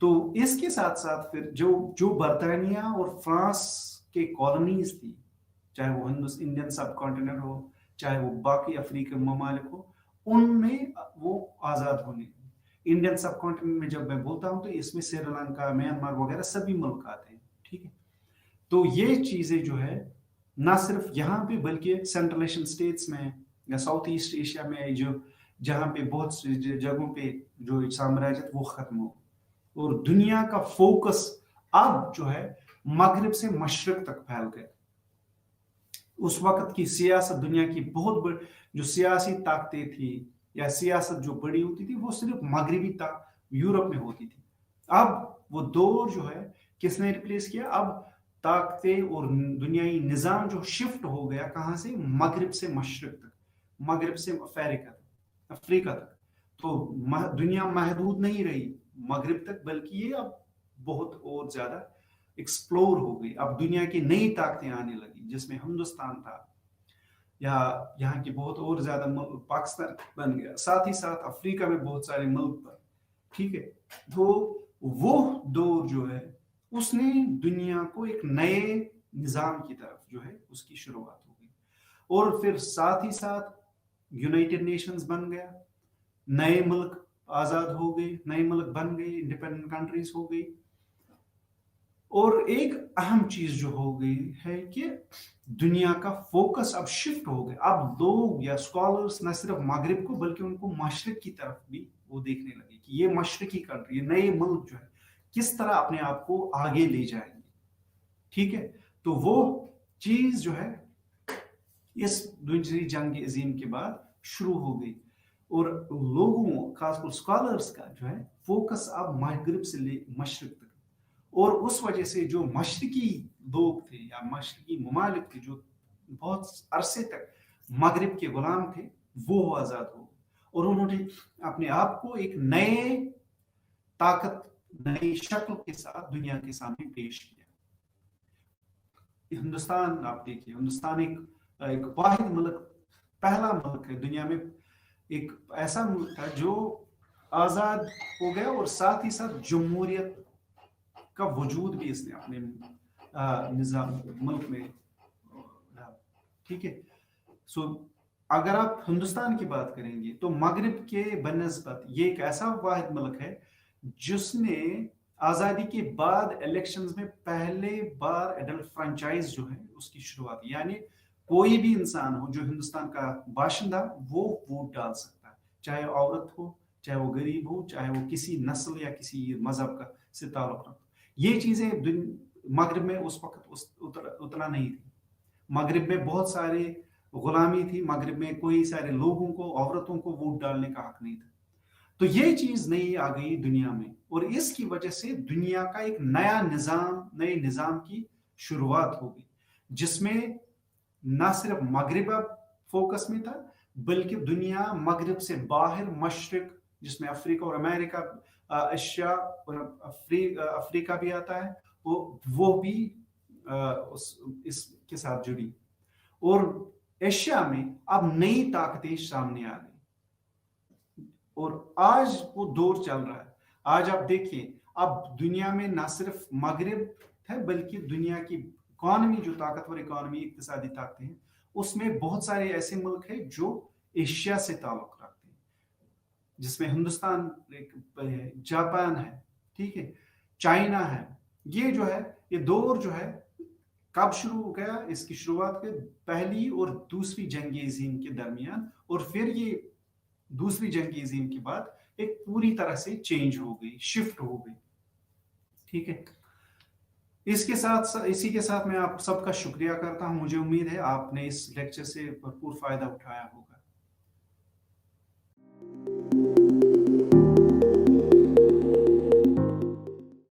تو اس کے ساتھ ساتھ پھر جو برطانیہ اور فرانس کے کالونیز تھی, چاہے وہ انڈین سب کانٹیننٹ ہو, چاہے وہ باقی افریقی ممالک ہو, ان میں وہ آزاد ہونے. انڈین سب کانٹیننٹ میں جب میں بولتا ہوں تو اس میں سری لنکا, میانمار وغیرہ سبھی ملک آتے ہیں, ٹھیک ہے. تو یہ چیزیں جو ہے نہ صرف یہاں پہ بلکہ سینٹرل ایشین اسٹیٹس میں یا ساؤتھ ایسٹ ایشیا میں جہاں پہ بہت سی جگہوں پہ جو سامراجیت وہ ختم ہو, اور دنیا کا فوکس اب جو ہے مغرب سے مشرق تک پھیل گیا. اس وقت کی سیاست دنیا کی بہت بڑی جو سیاسی طاقتیں تھی یا سیاست جو بڑی ہوتی تھی وہ صرف مغربی یورپ میں ہوتی تھی. اب وہ دور جو ہے کس نے ریپلیس کیا, اب طاقتیں اور دنیائی نظام جو شفٹ ہو گیا کہاں سے, مغرب سے مشرق تک, مغرب سے افریقہ تک. تو دنیا محدود نہیں رہی مغرب تک, بلکہ یہ اب بہت اور زیادہ ایکسپلور ہو گئی. اب دنیا کی نئی طاقتیں آنے لگی جس میں ہندوستان تھا یا یہاں کی بہت اور زیادہ پاکستان بن گیا, ساتھ ہی ساتھ افریقہ میں بہت سارے ملک پر, ٹھیک ہے. تو وہ دور جو ہے اس نے دنیا کو ایک نئے نظام کی طرف جو ہے اس کی شروعات ہو گئی. اور پھر ساتھ ہی ساتھ یونائٹڈ نیشنز بن گیا, نئے ملک آزاد ہو گئے, نئے ملک بن گئے, انڈیپینڈنٹ کنٹریز ہو گئی. اور ایک اہم چیز جو ہو گئی ہے کہ دنیا کا فوکس اب شفٹ ہو گیا. اب لوگ یا اسکالرس نہ صرف مغرب کو بلکہ ان کو مشرق کی طرف بھی وہ دیکھنے لگے کہ یہ مشرقی کنٹری, یہ نئے ملک جو ہے کس طرح اپنے آپ کو آگے لے جائیں گے, ٹھیک ہے. تو وہ چیز جو ہے اس دوسری جنگ عظیم کے بعد شروع ہو گئی, اور لوگوں خاص طور اسکالرس کا جو ہے فوکس اب مغرب سے لے مشرق تک. اور اس وجہ سے جو مشرقی لوگ تھے یا مشرقی ممالک تھے جو بہت عرصے تک مغرب کے غلام تھے وہ آزاد ہو گئے, اور انہوں نے اپنے آپ کو ایک نئے طاقت نئی شکل کے ساتھ دنیا کے سامنے پیش کیا. ہندوستان آپ دیکھیے, ہندوستان ایک واحد ملک, پہلا ملک ہے دنیا میں, ایک ایسا ملک تھا جو آزاد ہو گیا اور ساتھ ہی ساتھ جمہوریت کا وجود بھی اس نے اپنے نظام ملک میں, ٹھیک ہے. سو اگر آپ ہندوستان کی بات کریں گے تو مغرب کے بنسبت یہ ایک ایسا واحد ملک ہے جس نے آزادی کے بعد الیکشنز میں پہلے بار ایڈلٹ فرانچائز جو ہے اس کی شروعات, یعنی کوئی بھی انسان ہو جو ہندوستان کا باشندہ وہ ووٹ ڈال سکتا ہے, چاہے عورت ہو, چاہے وہ غریب ہو, چاہے وہ کسی نسل یا کسی مذہب کا سے تعلق رکھتا. یہ چیزیں مغرب میں اس وقت اتنا نہیں تھی. مغرب میں بہت سارے غلامی تھی, مغرب میں کوئی سارے لوگوں کو, عورتوں کو ووٹ ڈالنے کا حق نہیں تھا. تو یہ چیز نئی آ گئی دنیا میں, اور اس کی وجہ سے دنیا کا ایک نئے نظام کی شروعات ہو گئی جس میں نہ صرف مغرب فوکس میں تھا بلکہ دنیا مغرب سے باہر مشرق جس میں افریقہ اور امریکہ, ایشیا اور افریقہ بھی آتا ہے, وہ بھی اس کے ساتھ جڑی. اور ایشیا میں اب نئی طاقتیں سامنے آ گئی اور آج وہ دور چل رہا ہے. آج آپ دیکھیے اب دنیا میں نہ صرف مغرب ہے بلکہ دنیا کی اکانومی جو طاقتور اکانومی اقتصادی طاقتیں ہیں اس میں بہت سارے ایسے ملک ہیں جو ایشیا سے تعلق رکھتے ہیں، جس میں ہندوستان، جاپان ہے، ٹھیک ہے، چائنا ہے. یہ جو ہے یہ دور جو ہے کب شروع ہو گیا؟ اس کی شروعات کے پہلی اور دوسری جنگ عظیم کے درمیان، اور پھر یہ دوسری جنگ عظیم کے بعد ایک پوری طرح سے چینج ہو گئی، شفٹ ہو گئی. ٹھیک ہے، اسی کے ساتھ میں آپ سب کا شکریہ کرتا ہوں. مجھے امید ہے آپ نے اس لیکچر سے بھرپور فائدہ اٹھایا ہوگا.